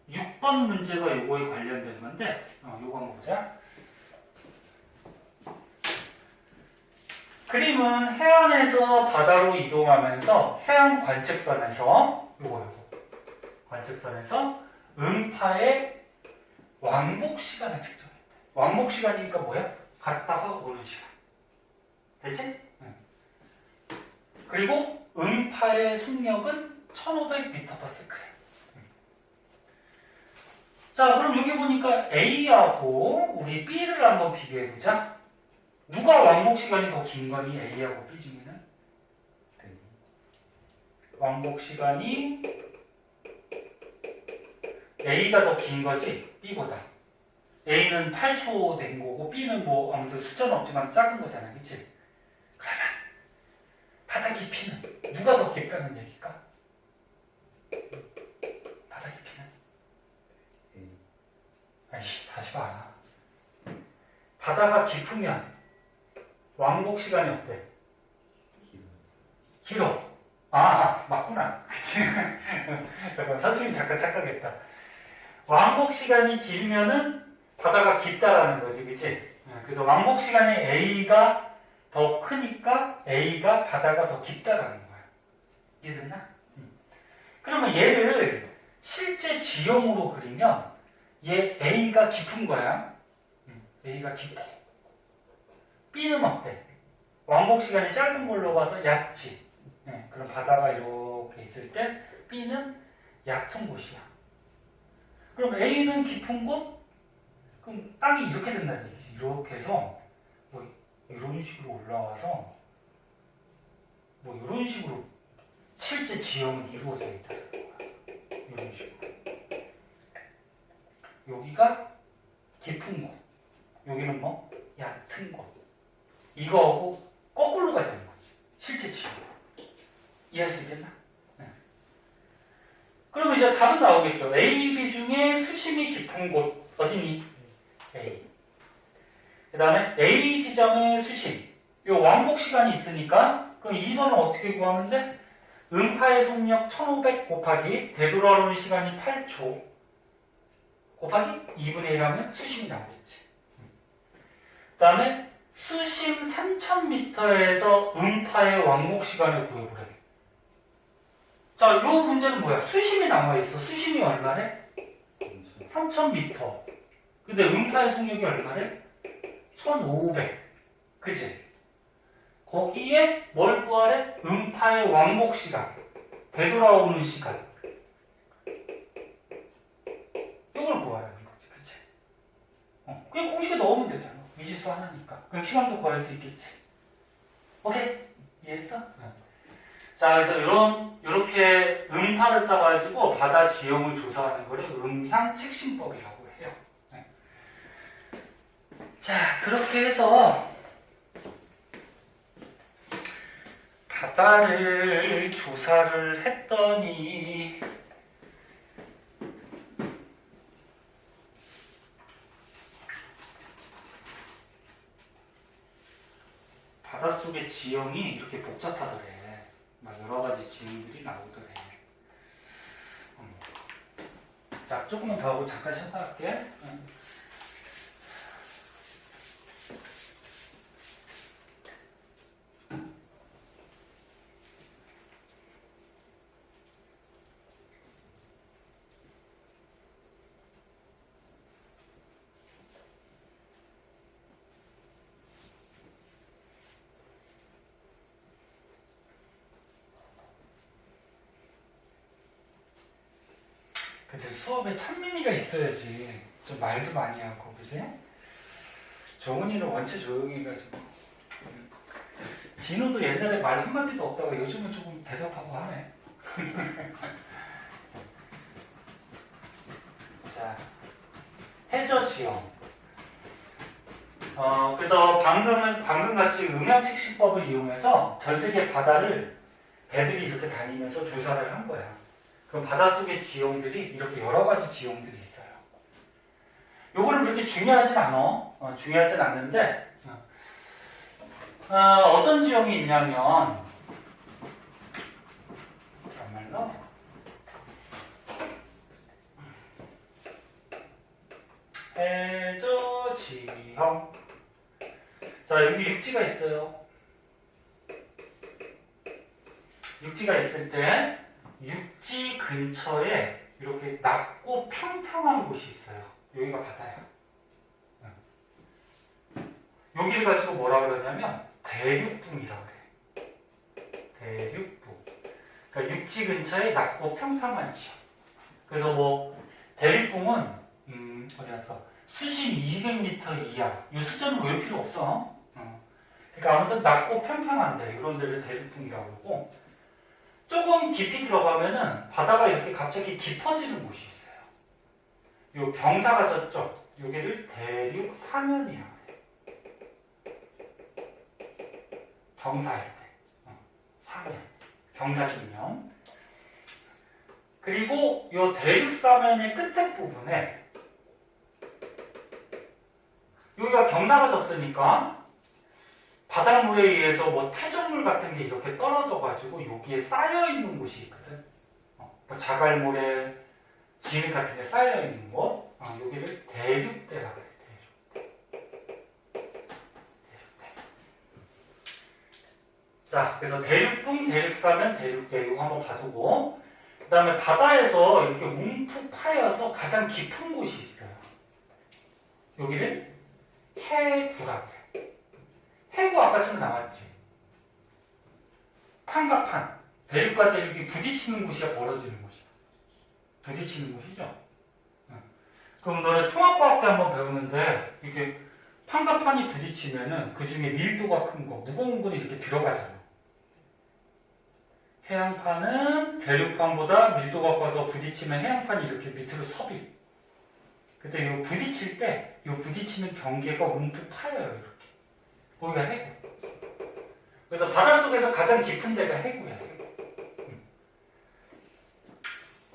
6번 문제가 요거에 관련된 건데 요거 한번 보자. 그림은 해안에서 바다로 이동하면서 해안 관측선에서 요거 관측선에서 음파의 왕복 시간을 측정했대. 왕복 시간이니까 뭐야? 갔다가 오는 시간. 됐지? 그리고 음파의 속력은 1500m/s래. 자, 그럼 여기 보니까 A하고 우리 B를 한번 비교해보자. 누가 왕복 시간이 더 긴 거니? A하고 B 중에는? 왕복 시간이 A가 더 긴 거지? B보다. A는 8초 된 거고 B는 뭐 아무튼 숫자는 없지만 작은 거잖아. 그치? 바다 깊이는 누가 더 깊다는 얘기일까? 바다 깊이는?
A.
아이씨, 다시 봐. 바다가 깊으면 왕복 시간이 어때? 길어. 아, 맞구나. 그치? 잠깐, 선생님 잠깐 착각했다. 왕복 시간이 길면은 바다가 깊다라는 거지, 그치? 그래서 왕복 시간이 A가 더 크니까 A가 바다가 더 깊다라는 거야. 이해됐나? 그러면 얘를 실제 지형으로 그리면 얘 A가 깊은 거야. A가 깊어. B는 어때? 왕복 시간이 짧은 걸로 봐서 얕지. 그럼 바다가 이렇게 있을 때 B는 얕은 곳이야. 그럼 A는 깊은 곳? 그럼 땅이 이렇게 된다는 얘기지. 이렇게 해서 뭐 이런 식으로 올라와서 뭐 이런 식으로 실제 지형은 이루어져 있다는 거야. 이런 식으로. 여기가 깊은 곳. 여기는 뭐? 얕은 곳. 이거하고 거꾸로 가야 되는 거지. 실제 지형. 이해할 수 있겠나? 네. 그러면 이제 답은 나오겠죠. A, B 중에 수심이 깊은 곳 어디니? A. 그 다음에 A 지점의 수심. 요 왕복 시간이 있으니까 그럼 2번은 어떻게 구하면 돼? 음파의 속력 1500 곱하기 되돌아오는 시간이 8초 곱하기 2분의 1 하면 수심이 나오겠지. 그 다음에 수심 3000m에서 음파의 왕복 시간을 구해보래. 자, 요 문제는 뭐야? 수심이 남아있어. 수심이 얼마래? 3000m. 근데 음파의 속력이 얼마래? 1500. 그치? 거기에 뭘 구하래? 음파의 왕복 시간. 되돌아오는 시간. 이걸 구하라는 거지. 그치? 그냥 공식에 넣으면 되잖아. 미지수 하나니까. 그럼 시간도 구할 수 있겠지. 오케이? 이해했어? 자, 그래서 이렇게 음파를 써가지고 바다 지형을 조사하는 거를 음향 책심법이라고 해요. 네. 자, 그렇게 해서 바다를 조사를 했더니 바닷속의 지형이 이렇게 복잡하더래. 막 여러 가지 지형들이 나오더래. 자, 조금만 더 하고 잠깐 쉬었다 할게. 근데 수업에 찬민이가 있어야지. 좀 말도 많이 하고, 그지? 정은이는 원체 조용히 해가지고. 진호도 옛날에 말 한마디도 없다가 요즘은 조금 대답하고 하네. 자, 해저 지형. 그래서 방금 같이 음향 측식법을 이용해서 전 세계 바다를 배들이 이렇게 다니면서 조사를 한 거야. 그럼 바닷속의 지형들이 이렇게 여러 가지 지형들이 있어요. 요거는 그렇게 중요하진 않아. 중요하진 않는데, 어떤 지형이 있냐면, 정말로, 해저 지형. 자, 여기 육지가 있어요. 육지가 있을 때, 육지 근처에 이렇게 낮고 평평한 곳이 있어요. 여기가 바다야. 여기를 가지고 뭐라 그러냐면 대륙붕이라고 그래. 대륙붕. 그러니까 육지 근처에 낮고 평평한 지역. 그래서 뭐 대륙붕은 어디 갔어? 수심 200m 이하. 이 숫자는 외울 필요 없어. 그러니까 아무튼 낮고 평평한데 이런 데를 대륙붕이라고 그러고, 조금 깊이 들어가면은 바다가 이렇게 갑자기 깊어지는 곳이 있어요. 요 경사가 졌죠? 여기를 대륙 사면이라고 해요. 경사할 때. 사. 경사진면. 그리고 이 대륙사면의 끝에 부분에 여기가 경사가 졌으니까 바닷물에 의해서 뭐 퇴적물 같은 게 이렇게 떨어져가지고 여기에 쌓여있는 곳이 있거든. 뭐 자갈모래, 지름 같은 게 쌓여있는 곳. 여기를 대륙대라고 해. 자, 그래서 대륙붕, 대륙사면, 대륙대 이거 한번 봐두고 그 다음에 바다에서 이렇게 움푹 파여서 가장 깊은 곳이 있어요. 여기를 해구라고 해. 해구 아까처럼 나왔지. 판과 판. 대륙과 대륙이 부딪히는 곳이야, 벌어지는 곳이야? 부딪히는 곳이죠. 그럼 너네 통합과학 때 한번 배우는데 이렇게 판과 판이 부딪히면은 그 중에 밀도가 큰 거, 무거운 건 이렇게 들어가잖아. 해양판은 대륙판보다 밀도가 커서 부딪히면 해양판이 이렇게 밑으로 섭입. 그때 이 부딪힐 때, 이 부딪히는 경계가 움푹 파여요, 이렇게. 거기가 해구. 그래서 바닷속에서 가장 깊은 데가 해구야, 해구.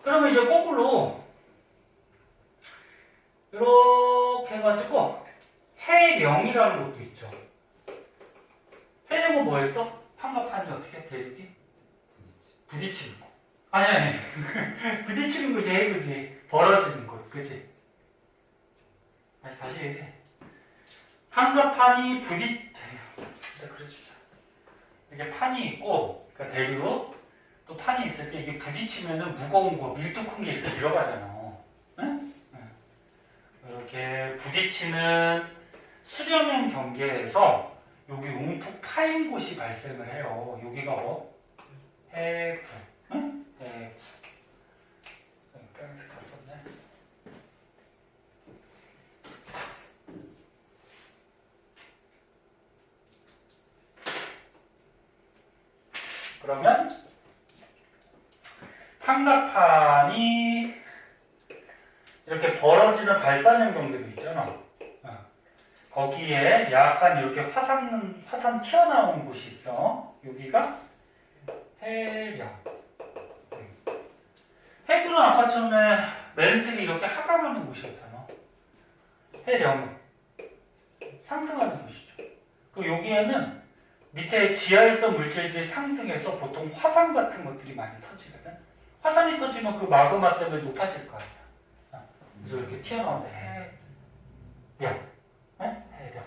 그러면 이제 거꾸로, 이렇게 해가지고, 해령이라는 것도 있죠. 해령은 뭐였어? 판과 판이 어떻게 대륙이? 부딪히는 거. 아니. 부딪히는 곳이 해구지. 벌어지는 곳, 그치? 다시 얘기해. 판과 판이 그래주자. 이렇게 판이 있고, 그러니까 대륙, 또 판이 있을 때 이게 부딪히면은 무거운 거, 밀도 큰 게 이렇게 들어가잖아. 응? 이렇게 부딪히는 수렴형 경계에서 여기 움푹 파인 곳이 발생을 해요. 여기가 뭐? 해구. 응? 해구. 빨간색 다 썼네. 그러면 판각판이 이렇게 벌어지는 발산형 경계도 있잖아. 거기에 약간 이렇게 화산 튀어나온 곳이 있어. 여기가 해령. 해구는 아까 처음에 멘틀이 이렇게 하강하는 곳이었잖아. 해령은 상승하는 곳이죠. 그 여기에는 밑에 지하에 있던 물질들이 상승해서 보통 화산 같은 것들이 많이 터지거든. 화산이 터지면 그 마그마 때문에 높아질 거 아니야. 그래서 이렇게 튀어나오는데 해령. 해령.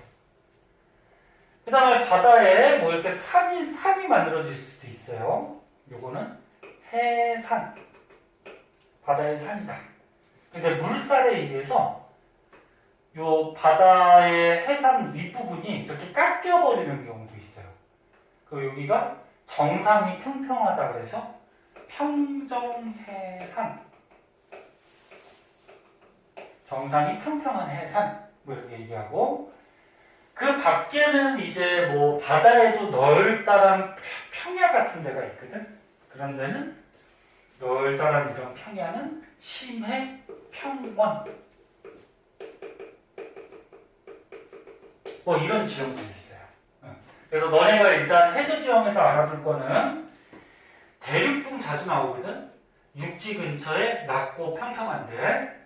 그 다음에 바다에 뭐 이렇게 산이 만들어질 수도 있어요. 요거는 해산. 바다의 산이다. 근데 물살에 의해서 요 바다의 해산 윗부분이 이렇게 깎여버리는 경우도 있어요. 그 여기가 정상이 평평하다 그래서 평정해산. 정상이 평평한 해산. 뭐 이렇게 얘기하고, 그 밖에는 이제 뭐 바다에도 널따란 평야 같은 데가 있거든. 그런 데는 널따란 이런 평야는 심해, 평원. 뭐 이런 지형들이 있어요. 그래서 너네가 일단 해저 지형에서 알아둘 거는 대륙붕 자주 나오거든. 육지 근처에 낮고 평평한데,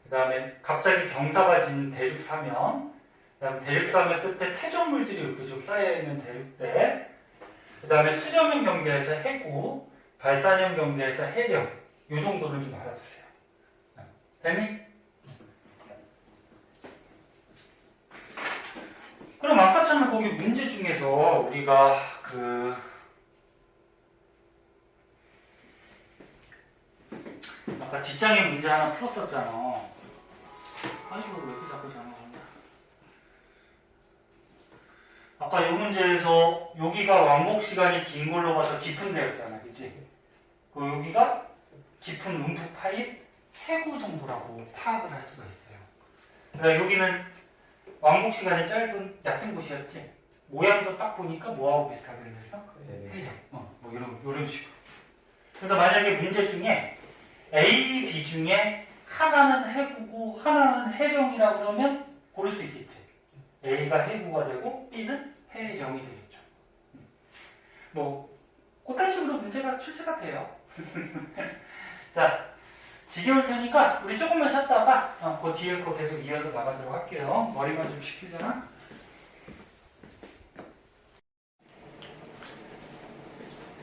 그 다음에 갑자기 경사가 진 대륙사면, 그 다음에 대륙사면 끝에 퇴적물들이 이렇게 좀 쌓여있는 대륙대, 그 다음에 수렴형 경계에서 해구, 발산형 경계에서 해령, 이 정도는 좀 알아두세요. 됐니? 그럼 아까처럼 거기 문제 중에서 우리가 아까 뒷장에 문제 하나 풀었었잖아. 아이고, 왜 이렇게 자꾸 잘못하냐. 아까 이 문제에서 여기가 왕복 시간이 긴 걸로 봐서 깊은 데였잖아. 그치? 여기가 깊은 움푹 파인 해구 정도라고 파악을 할 수가 있어요. 그러니까 여기는 왕복 시간이 얕은 곳이었지. 모양도 딱 보니까 뭐하고 비슷하게 생겼어? 해령. 뭐 이런 식으로. 그래서 만약에 문제 중에 A, B 중에 하나는 해구고 하나는 해령이라고 그러면 고를 수 있겠지. A가 해구가 되고 B는 해령이 되겠죠. 뭐 그딴 식으로 문제가 출제가 돼요. 자, 지겨울 테니까 우리 조금만 쉬었다가 그 뒤에 거 계속 이어서 나가도록 할게요. 머리만 좀 식히잖아.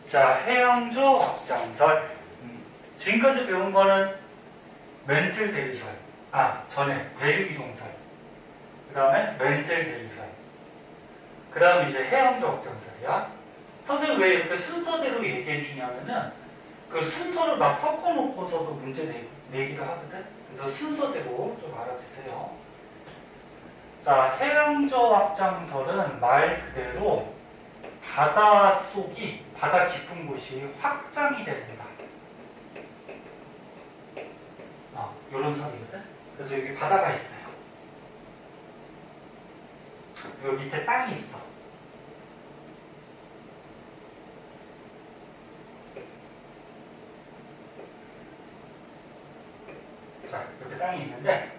자, 해영조 확장설. 지금까지 배운 거는 멘틀 대리설. 전에 대륙이동설. 그 다음에 멘틀 대리설. 그 다음에 이제 해영조 확장설이야. 선생님 왜 이렇게 순서대로 얘기해 주냐면은 그 순서를 막 섞어 놓고서도 문제 내기도 하거든. 그래서 순서대로 좀 알아두세요. 자, 해영조 확장설은 말 그대로 바다 속이, 바다 깊은 곳이 확장이 됩니다. 요런 설이거든. 그래서 여기 바다가 있어요. 여기 밑에 땅이 있어. 자, 이렇게 땅이 있는데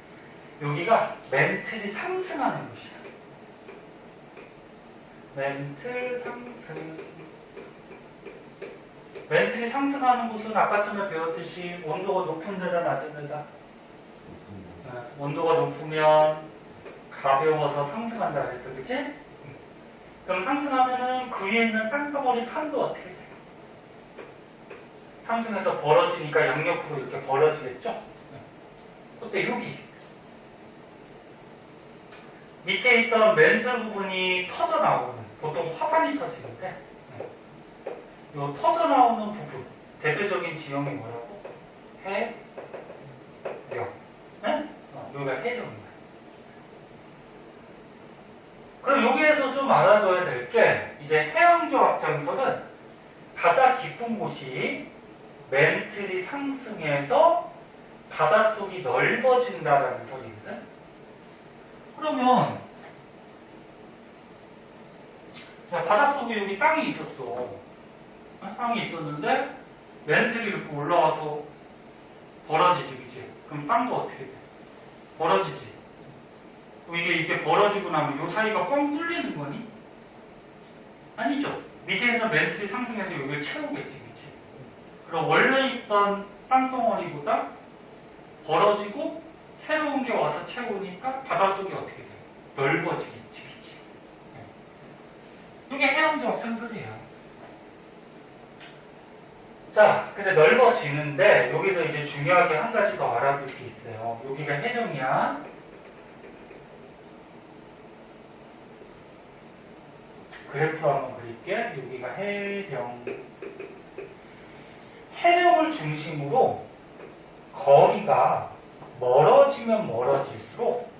여기가 멘틀이 상승하는 곳이야. 멘틀 상승. 멘틀이 상승하는 곳은 아까 전에 배웠듯이 온도가 높은 데다 낮은 데다. 온도가 높으면 가벼워서 상승한다 그랬어, 그치? 그럼 상승하면은 그 위에 있는 땅덩어리 판도 어떻게 돼? 상승해서 벌어지니까 양옆으로 이렇게 벌어지겠죠? 그때 여기 밑에 있던 멘틀 부분이 터져 나오는, 보통 화산이 터지는데 이 터져 나오는 부분 대표적인 지형이 뭐라고? 해령. 네? 여기가 해령이야. 그럼 여기에서 좀 알아둬야 될 게 이제 해영조 확장설은 바다 깊은 곳이 멘틀이 상승해서 바닷속이 넓어진다라는 설이거든. 그러면 바닷속에 여기 땅이 있었어. 땅이 있었는데 멘틀이 이렇게 올라와서 벌어지지, 그치? 그럼 땅도 어떻게 돼? 벌어지지. 이게 이렇게 벌어지고 나면 이 사이가 뻥 뚫리는 거니? 아니죠. 밑에 있는 멘틀이 상승해서 여기를 채우겠지, 그치? 그럼 원래 있던 땅덩어리보다 벌어지고 새로운 게 와서 채우니까 바닷속이 어떻게 돼? 넓어지겠지, 그치? 이게 해영조 확장설이에요. 자, 근데 넓어지는데 여기서 이제 중요하게 한 가지 더 알아둘 게 있어요. 여기가 해령이야. 그래프로 한번 그릴게. 여기가 해령. 해령을 중심으로 거리가 멀어지면 멀어질수록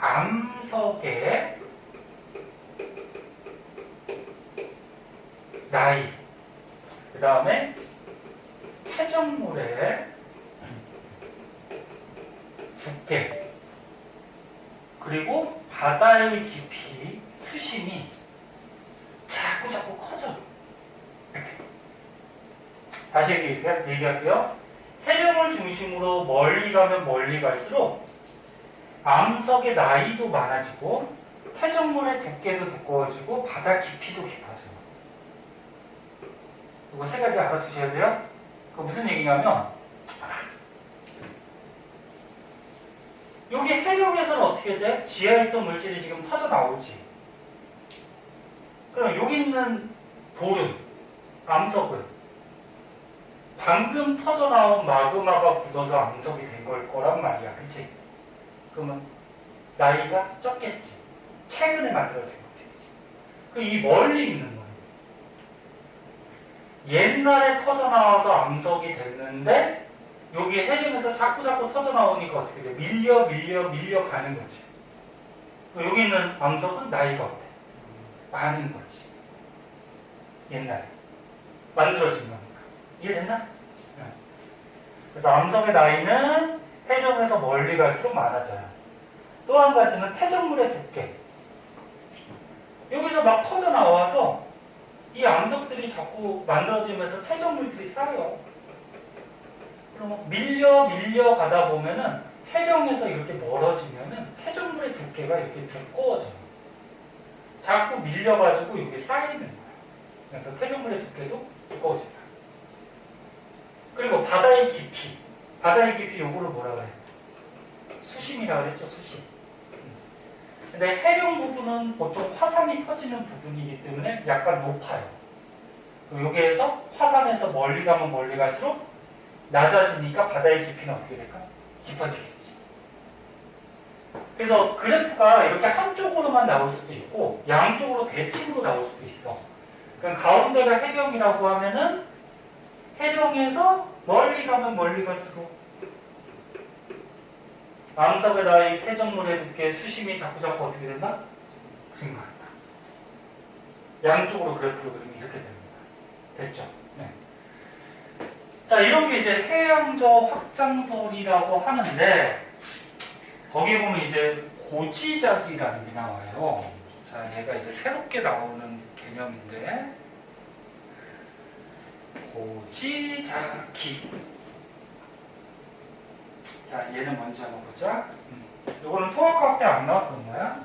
암석의 나이, 그 다음에 퇴적물의 두께, 그리고 바다의 깊이, 수심이 자꾸 커져요. 이렇게. 다시 얘기할게요. 해령을 중심으로 멀리 가면 멀리 갈수록 암석의 나이도 많아지고 퇴적물의 두께도 두꺼워지고 바다 깊이도 깊어져요. 이거 세 가지 알아두셔야 돼요. 그 무슨 얘기냐면 여기 해령에서는 어떻게 돼? 지하에 있던 물질이 지금 터져 나오지. 그럼 여기 있는 돌은, 암석은 방금 터져 나온 마그마가 굳어서 암석이 된 걸 거란 말이야, 그치? 그러면 나이가 적겠지. 최근에 만들어진 거지, 그치? 그 이 멀리 있는 거예요. 옛날에 터져 나와서 암석이 됐는데 여기 해령에서 자꾸 터져 나오니까 어떻게 돼? 밀려 가는 거지. 여기 있는 암석은 나이가 어때? 많은 거지. 옛날에 만들어진 거니까. 이해됐나? 네. 그래서 암석의 나이는 해령에서 멀리 갈수록 많아져요. 또 한 가지는 퇴적물의 두께. 여기서 막 터져 나와서 이 암석들이 자꾸 만들어지면서 퇴적물들이 쌓여. 그럼 밀려 가다 보면은 해령에서 이렇게 멀어지면은 퇴적물의 두께가 이렇게 두꺼워져요. 자꾸 밀려가지고 이게 쌓이는 거야. 그래서 퇴적물의 두께도 두꺼워진다. 그리고 바다의 깊이. 바다의 깊이 요거를 뭐라 그래? 수심이라고 그랬죠, 수심. 근데 해룡 부분은 보통 화산이 터지는 부분이기 때문에 약간 높아요. 여기에서 화산에서 멀리 가면 멀리 갈수록 낮아지니까 바다의 깊이는 어떻게 될까? 깊어지겠지. 그래서 그래프가 이렇게 한쪽으로만 나올 수도 있고 양쪽으로 대칭으로 나올 수도 있어. 그럼 가운데가 해령이라고 하면은 해령에서 멀리 가면 멀리 갈수록 암석의 나이 퇴적물의 두께 수심이 자꾸 어떻게 된다? 증가한다. 양쪽으로 그래프를 그리면 이렇게 됩니다. 됐죠? 네. 자, 이런 게 이제 해양적 확장설이라고 하는데 거기 보면 이제 고지작이라는 게 나와요. 자, 얘가 이제 새롭게 나오는 개념인데 고지작기. 자, 얘는 먼저 한번 보자. 이거는 통합과학 때 안 나왔던 거야.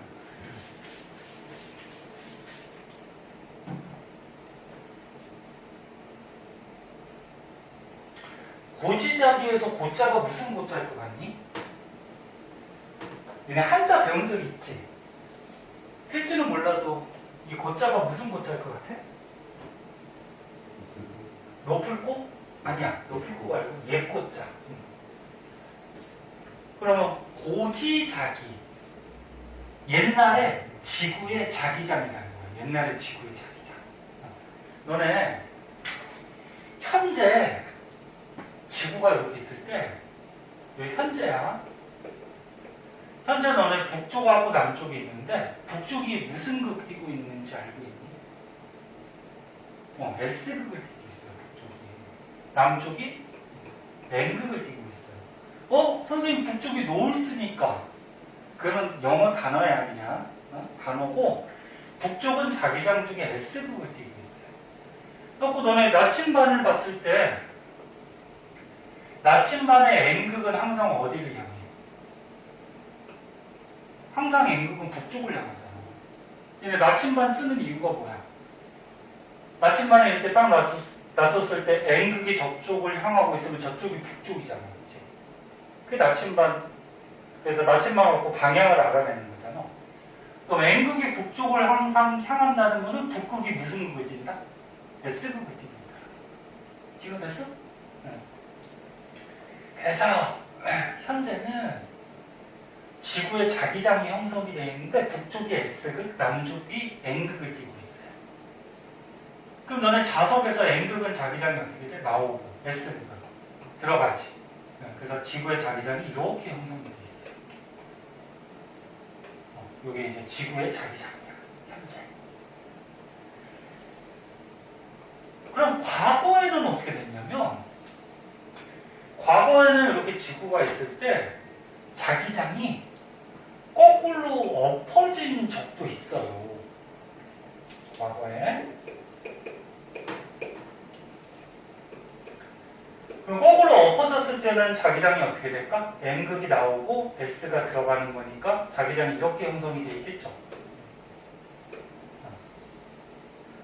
고지자기에서 고자가 무슨 고자일 것 같니? 얘네 한자 배운 적 있지? 쓸지는 몰라도 이 고자가 무슨 고자일 것 같아? 높을 고? 아니야. 높을 고 말고 예고자. 그러면 고지자기. 옛날에 지구의 자기장이라는 거야. 옛날에 지구의 자기장. 너네 현재 지구가 이렇게 있을 때 여기 현재야. 현재 너네 북쪽하고 남쪽이 있는데 북쪽이 무슨 극 띄고 있는지 알고 있니? S극을 띄고 있어요. 북쪽이. 남쪽이 N극을 띄고 있어요. 선생님 북쪽이 노을 쓰니까 그건 영어 단어야 그냥 단어고 북쪽은 자기장 중에 S극을 띄고 있어요. 그리고 너네 나침반을 봤을 때 나침반의 N극은 항상 어디를 향해? 항상 N극은 북쪽을 향하잖아. 근데 나침반 쓰는 이유가 뭐야? 나침반에 이렇게 딱 놔뒀을 때 N극이 저쪽을 향하고 있으면 저쪽이 북쪽이잖아. 그치? 그게 나침반, 그래서 나침반을 갖고 방향을 알아내는 거잖아. 그럼 N극이 북쪽을 항상 향한다는 거는 북극이 무슨 극을 띈다? S극을 띈다. 지금 됐어? 그래서 현재는 지구의 자기장이 형성이 되어 있는데 북쪽이 S극, 남쪽이 N극을 띄고 있어요. 그럼 너네 자석에서 N극은 자기장이 어떻게 돼? 나오고 S극은 들어가지. 그래서 지구의 자기장이 이렇게 형성이 되어 있어요. 이게 이제 지구의 자기장이야. 현재. 그럼 과거에는 어떻게 됐냐면 과거에는 이렇게 지구가 있을 때 자기장이 거꾸로 엎어진 적도 있어요. 과거에. 그럼 거꾸로 엎어졌을 때는 자기장이 어떻게 될까? N극이 나오고 S가 들어가는 거니까 자기장이 이렇게 형성이 되어 있겠죠.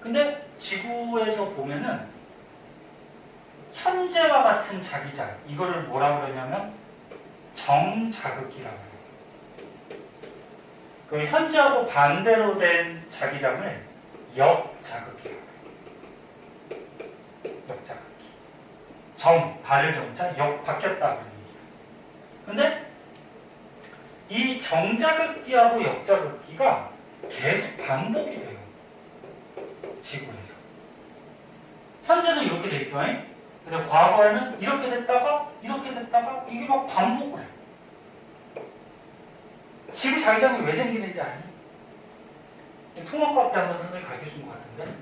근데 지구에서 보면은 현재와 같은 자기장, 이거를 뭐라고 그러냐면 정자극이라고 해요. 그 현재하고 반대로 된 자기장을 역자극이라고 해요. 역자극. 발을 정자, 역 바뀌었다 그런 얘기야. 근데 이 정자극기하고 역자극기가 계속 반복이 돼요. 지구에서. 현재는 이렇게 돼 있어. 근데 과거에는 이렇게 됐다가 이게 막 반복을 해. 지구 자기장이 왜 생기는지 아니? 통합과학 때 한번 선생님이 가르쳐준 것 같은데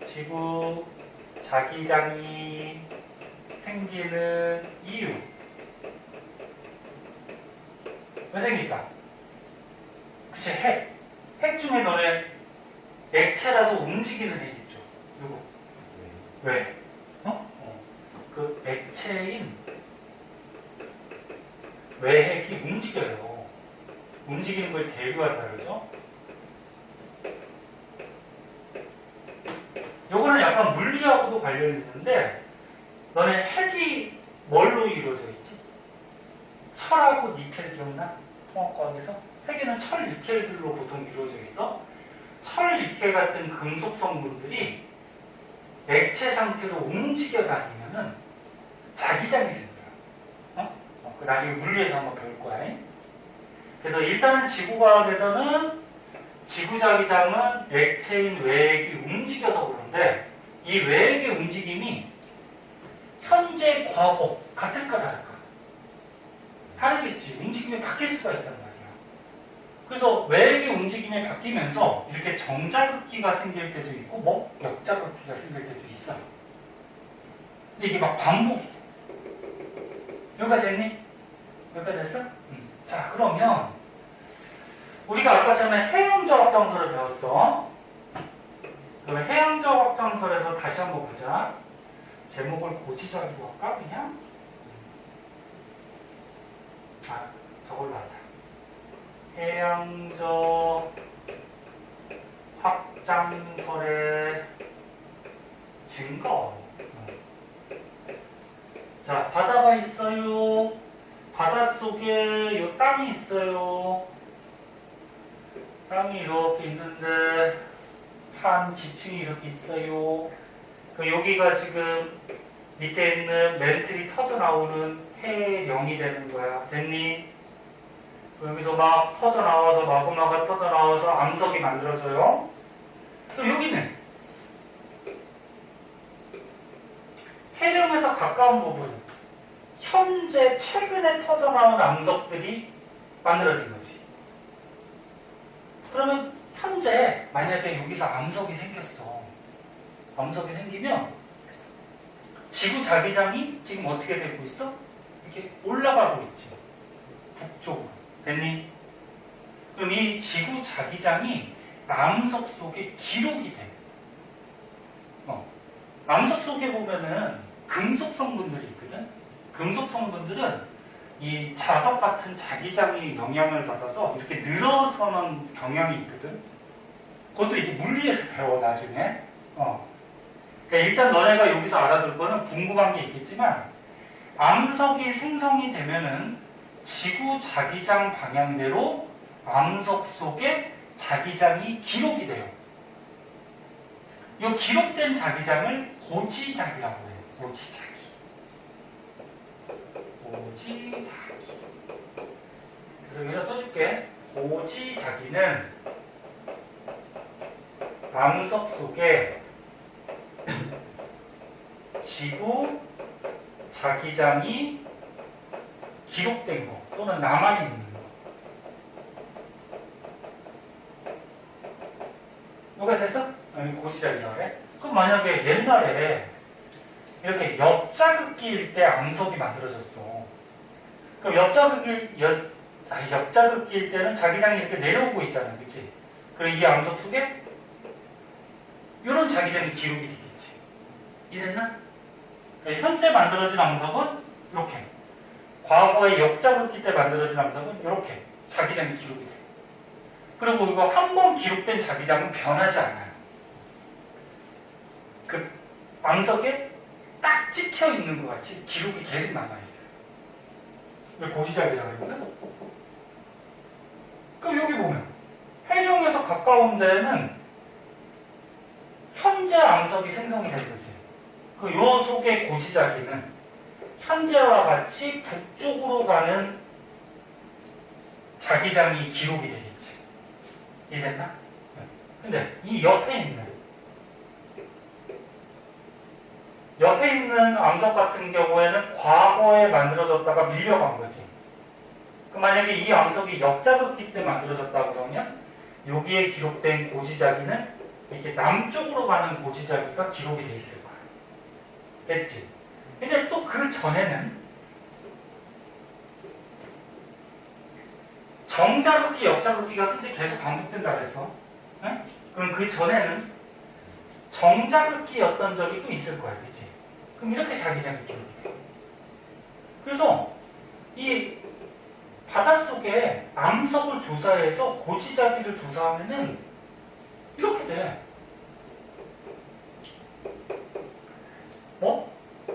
지구 자기장이 생기는 이유. 왜 생길까? 그치, 핵 중에 너네 액체라서 움직이는 핵 있죠. 누구? 왜? 그 액체인 외핵이 움직여요. 움직이는 걸 대류한다 그러죠? 약간 물리하고도 관련이 있는데 너네 핵이 뭘로 이루어져 있지? 철하고 니켈 기억나? 통합과학에서 핵에는 철, 니켈들로 보통 이루어져 있어. 철, 니켈 같은 금속 성분들이 액체 상태로 움직여 다니면은 자기장이 생겨요. 그 나중에 물리에서 한번 배울 거야. 그래서 일단은 지구과학에서는 지구자기장은 액체인 외액이 움직여서 그런데 이 외액의 움직임이 현재, 과거 같을까 다를까? 다르겠지. 움직임이 바뀔 수가 있단 말이야. 그래서 외액의 움직임이 바뀌면서 이렇게 정자극기가 생길 때도 있고 뭐 역자극기가 생길 때도 있어요. 근데 이게 막 반복이 돼. 여기가 됐니? 여기가 됐어? 자, 그러면 우리가 아까 전에 해양적 확장설을 배웠어. 그 해양적 확장설에서 다시 한번 보자. 제목을 고지자기로 할까 그냥? 저걸로 하자. 해양적 확장설의 증거. 자, 바다가 있어요. 바닷속에 요 땅이 있어요. 땅이 이렇게 있는데 한 지층이 이렇게 있어요. 여기가 지금 밑에 있는 멘틀이 터져 나오는 해령이 되는 거야. 됐니? 여기서 막 터져 나와서 마그마가 터져 나와서 암석이 만들어져요. 또 여기는 해령에서 가까운 부분, 현재 최근에 터져 나온 암석들이 만들어진 거지. 그러면 현재 만약에 여기서 암석이 생겼어. 암석이 생기면 지구 자기장이 지금 어떻게 되고 있어? 이렇게 올라가고 있지. 북쪽으로. 됐니? 그럼 이 지구 자기장이 암석 속에 기록이 돼. 암석 속에 보면은 금속 성분들이 있거든. 금속 성분들은 이 자석 같은 자기장이 영향을 받아서 이렇게 늘어서는 경향이 있거든. 그것도 이제 물리에서 배워 나중에. 그러니까 일단 너네가 여기서 알아둘 거는 궁금한 게 있겠지만 암석이 생성이 되면은 지구 자기장 방향대로 암석 속에 자기장이 기록이 돼요. 이 기록된 자기장을 고지자기라고 해요. 고지자기. 고지자기. 그래서 여기다 써줄게. 고지자기는 암석 속에 지구 자기장이 기록된 거 또는 남아있는 거. 뭐가 됐어? 고지자기라고 그래? 그럼 만약에 옛날에 이렇게 역자극기일 때 암석이 만들어졌어. 그럼 역자극기일 때는 자기장이 이렇게 내려오고 있잖아. 그치? 그리고 이 암석 속에 이런 자기장이 기록이 되겠지. 이해됐나? 현재 만들어진 암석은 이렇게. 과거의 역자극기 때 만들어진 암석은 이렇게 자기장이 기록이 돼요. 그리고 이거 한 번 기록된 자기장은 변하지 않아요. 그 암석에 딱 찍혀 있는 것 같이 기록이 계속 남아있어요. 왜 고지자기라고 했나? 그럼 여기 보면 해령에서 가까운 데는 현재 암석이 생성이 된 거지. 요 속의 고지자기는 현재와 같이 북쪽으로 가는 자기장이 기록이 되겠지. 이해됐나? 근데 이 옆에 있는 암석 같은 경우에는 과거에 만들어졌다가 밀려간 거지. 그럼 만약에 이 암석이 역자극기 때 만들어졌다 그러면 여기에 기록된 고지자기는 이렇게 남쪽으로 가는 고지자기가 기록이 돼 있을 거야. 됐지? 근데 또 그 전에는 정자극기, 역자극기가 선생님이 계속 반복된다 그랬어. 응? 그럼 그 전에는 정자극기였던 적이 또 있을 거야. 그치? 그럼 이렇게 자기장이 기록이 돼. 그래서 이 바닷속에 암석을 조사해서 고지자기를 조사하면은 이렇게 돼.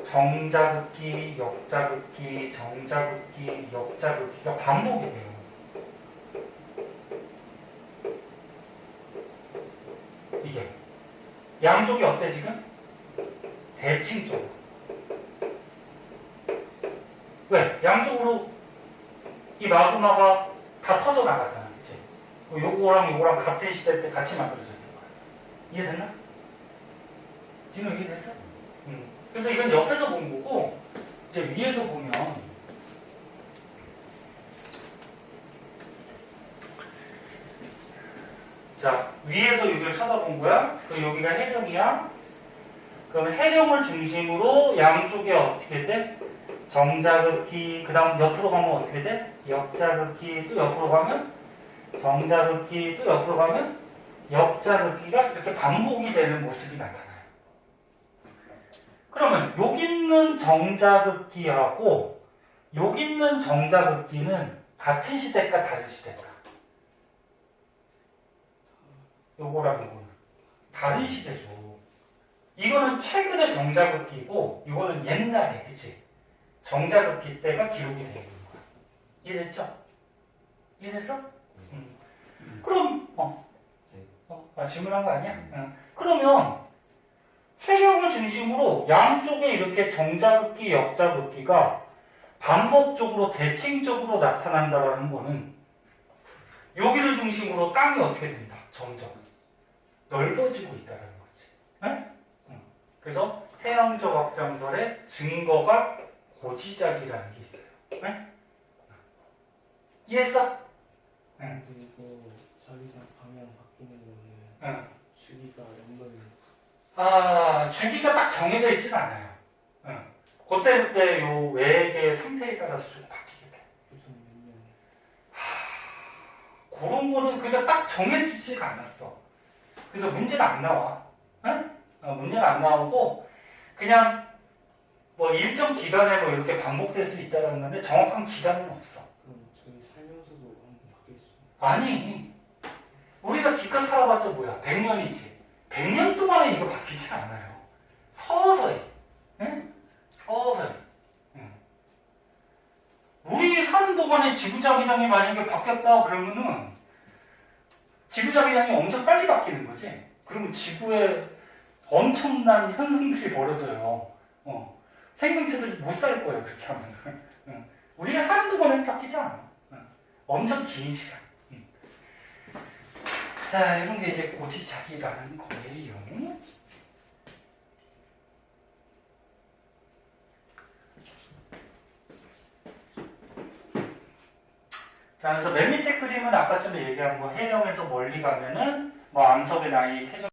정자긋기, 역자긋기, 정자긋기, 역자긋기가 반복이 돼요. 이게 양쪽이 어때 지금? 대칭적으로. 왜? 양쪽으로 이 마그마가 다 터져 나가잖아, 그치? 요거랑 요거랑 같은 시대 때 같이 만들어졌을 거야. 이해됐나? 지금 이해됐어? 그래서 이건 옆에서 본 거고, 이제 위에서 보면, 자, 위에서 여기를 쳐다본 거야. 그럼 여기가 해령이야. 그럼 해령을 중심으로 양쪽에 어떻게 돼? 정자긋기, 그 다음 옆으로 가면 어떻게 돼? 역자긋기, 또 옆으로 가면 정자긋기, 또 옆으로 가면 역자긋기가 이렇게 반복이 되는 모습이 나타나요. 그러면 여기 있는 정자긋기하고 여기 있는 정자긋기는 같은 시대일까 다른 시대일까? 요거랑 요거는 다른 시대죠. 이거는 최근의 정자긋기고 이거는 옛날에, 그치? 정자긋기 때가 기록이 되어 있는 거야. 이해됐죠? 이해됐어? 그럼 질문한 거 아니야? 그러면 해령을 중심으로 양쪽에 이렇게 정자긋기, 역자긋기가 반복적으로 대칭적으로 나타난다라는 거는 여기를 중심으로 땅이 어떻게 된다? 점점 넓어지고 있다는 거지. 네? 그래서 해양적 확장설의 증거가 고지작이라는 게 있어요. 네? 이해했어?
그리고 자기장 방향 바뀌는 거는 주기가 랜덤이
주기가 딱 정해져 있진 않아요. 그때 요 외계의 상태에 따라서 좀 바뀌게 돼.
우선 몇 년.
그런 거는 그냥 딱 정해지지가 않았어. 그래서 문제는 안 나와. 문제는 안 나오고 그냥 뭐 일정 기간에 뭐 이렇게 반복될 수 있다는 건데 정확한 기간은 없어.
그럼 저희 살면서도 한번 바뀔 수 있어요?
아니, 우리가 기껏 살아봤자 뭐야? 100년이지. 100년 동안에 이거 바뀌지 않아요. 서서히. 응? 서서히. 응. 우리 사는 동안에 지구자기장이 만약에 바뀌었다 그러면은 지구자기장이 엄청 빨리 바뀌는 거지. 그러면 지구에 엄청난 현상들이 벌어져요. 생명체들이 못 살 거예요, 그렇게 하면. 우리가 사는 동안에 바뀌지 않아. 엄청 긴 시간. 자, 이런 게 이제 고지작이라는 거예요. 자, 그래서 맨 밑에 그림은 아까 전에 얘기한 거 해령에서 멀리 가면은 뭐 암석의 나이, 태적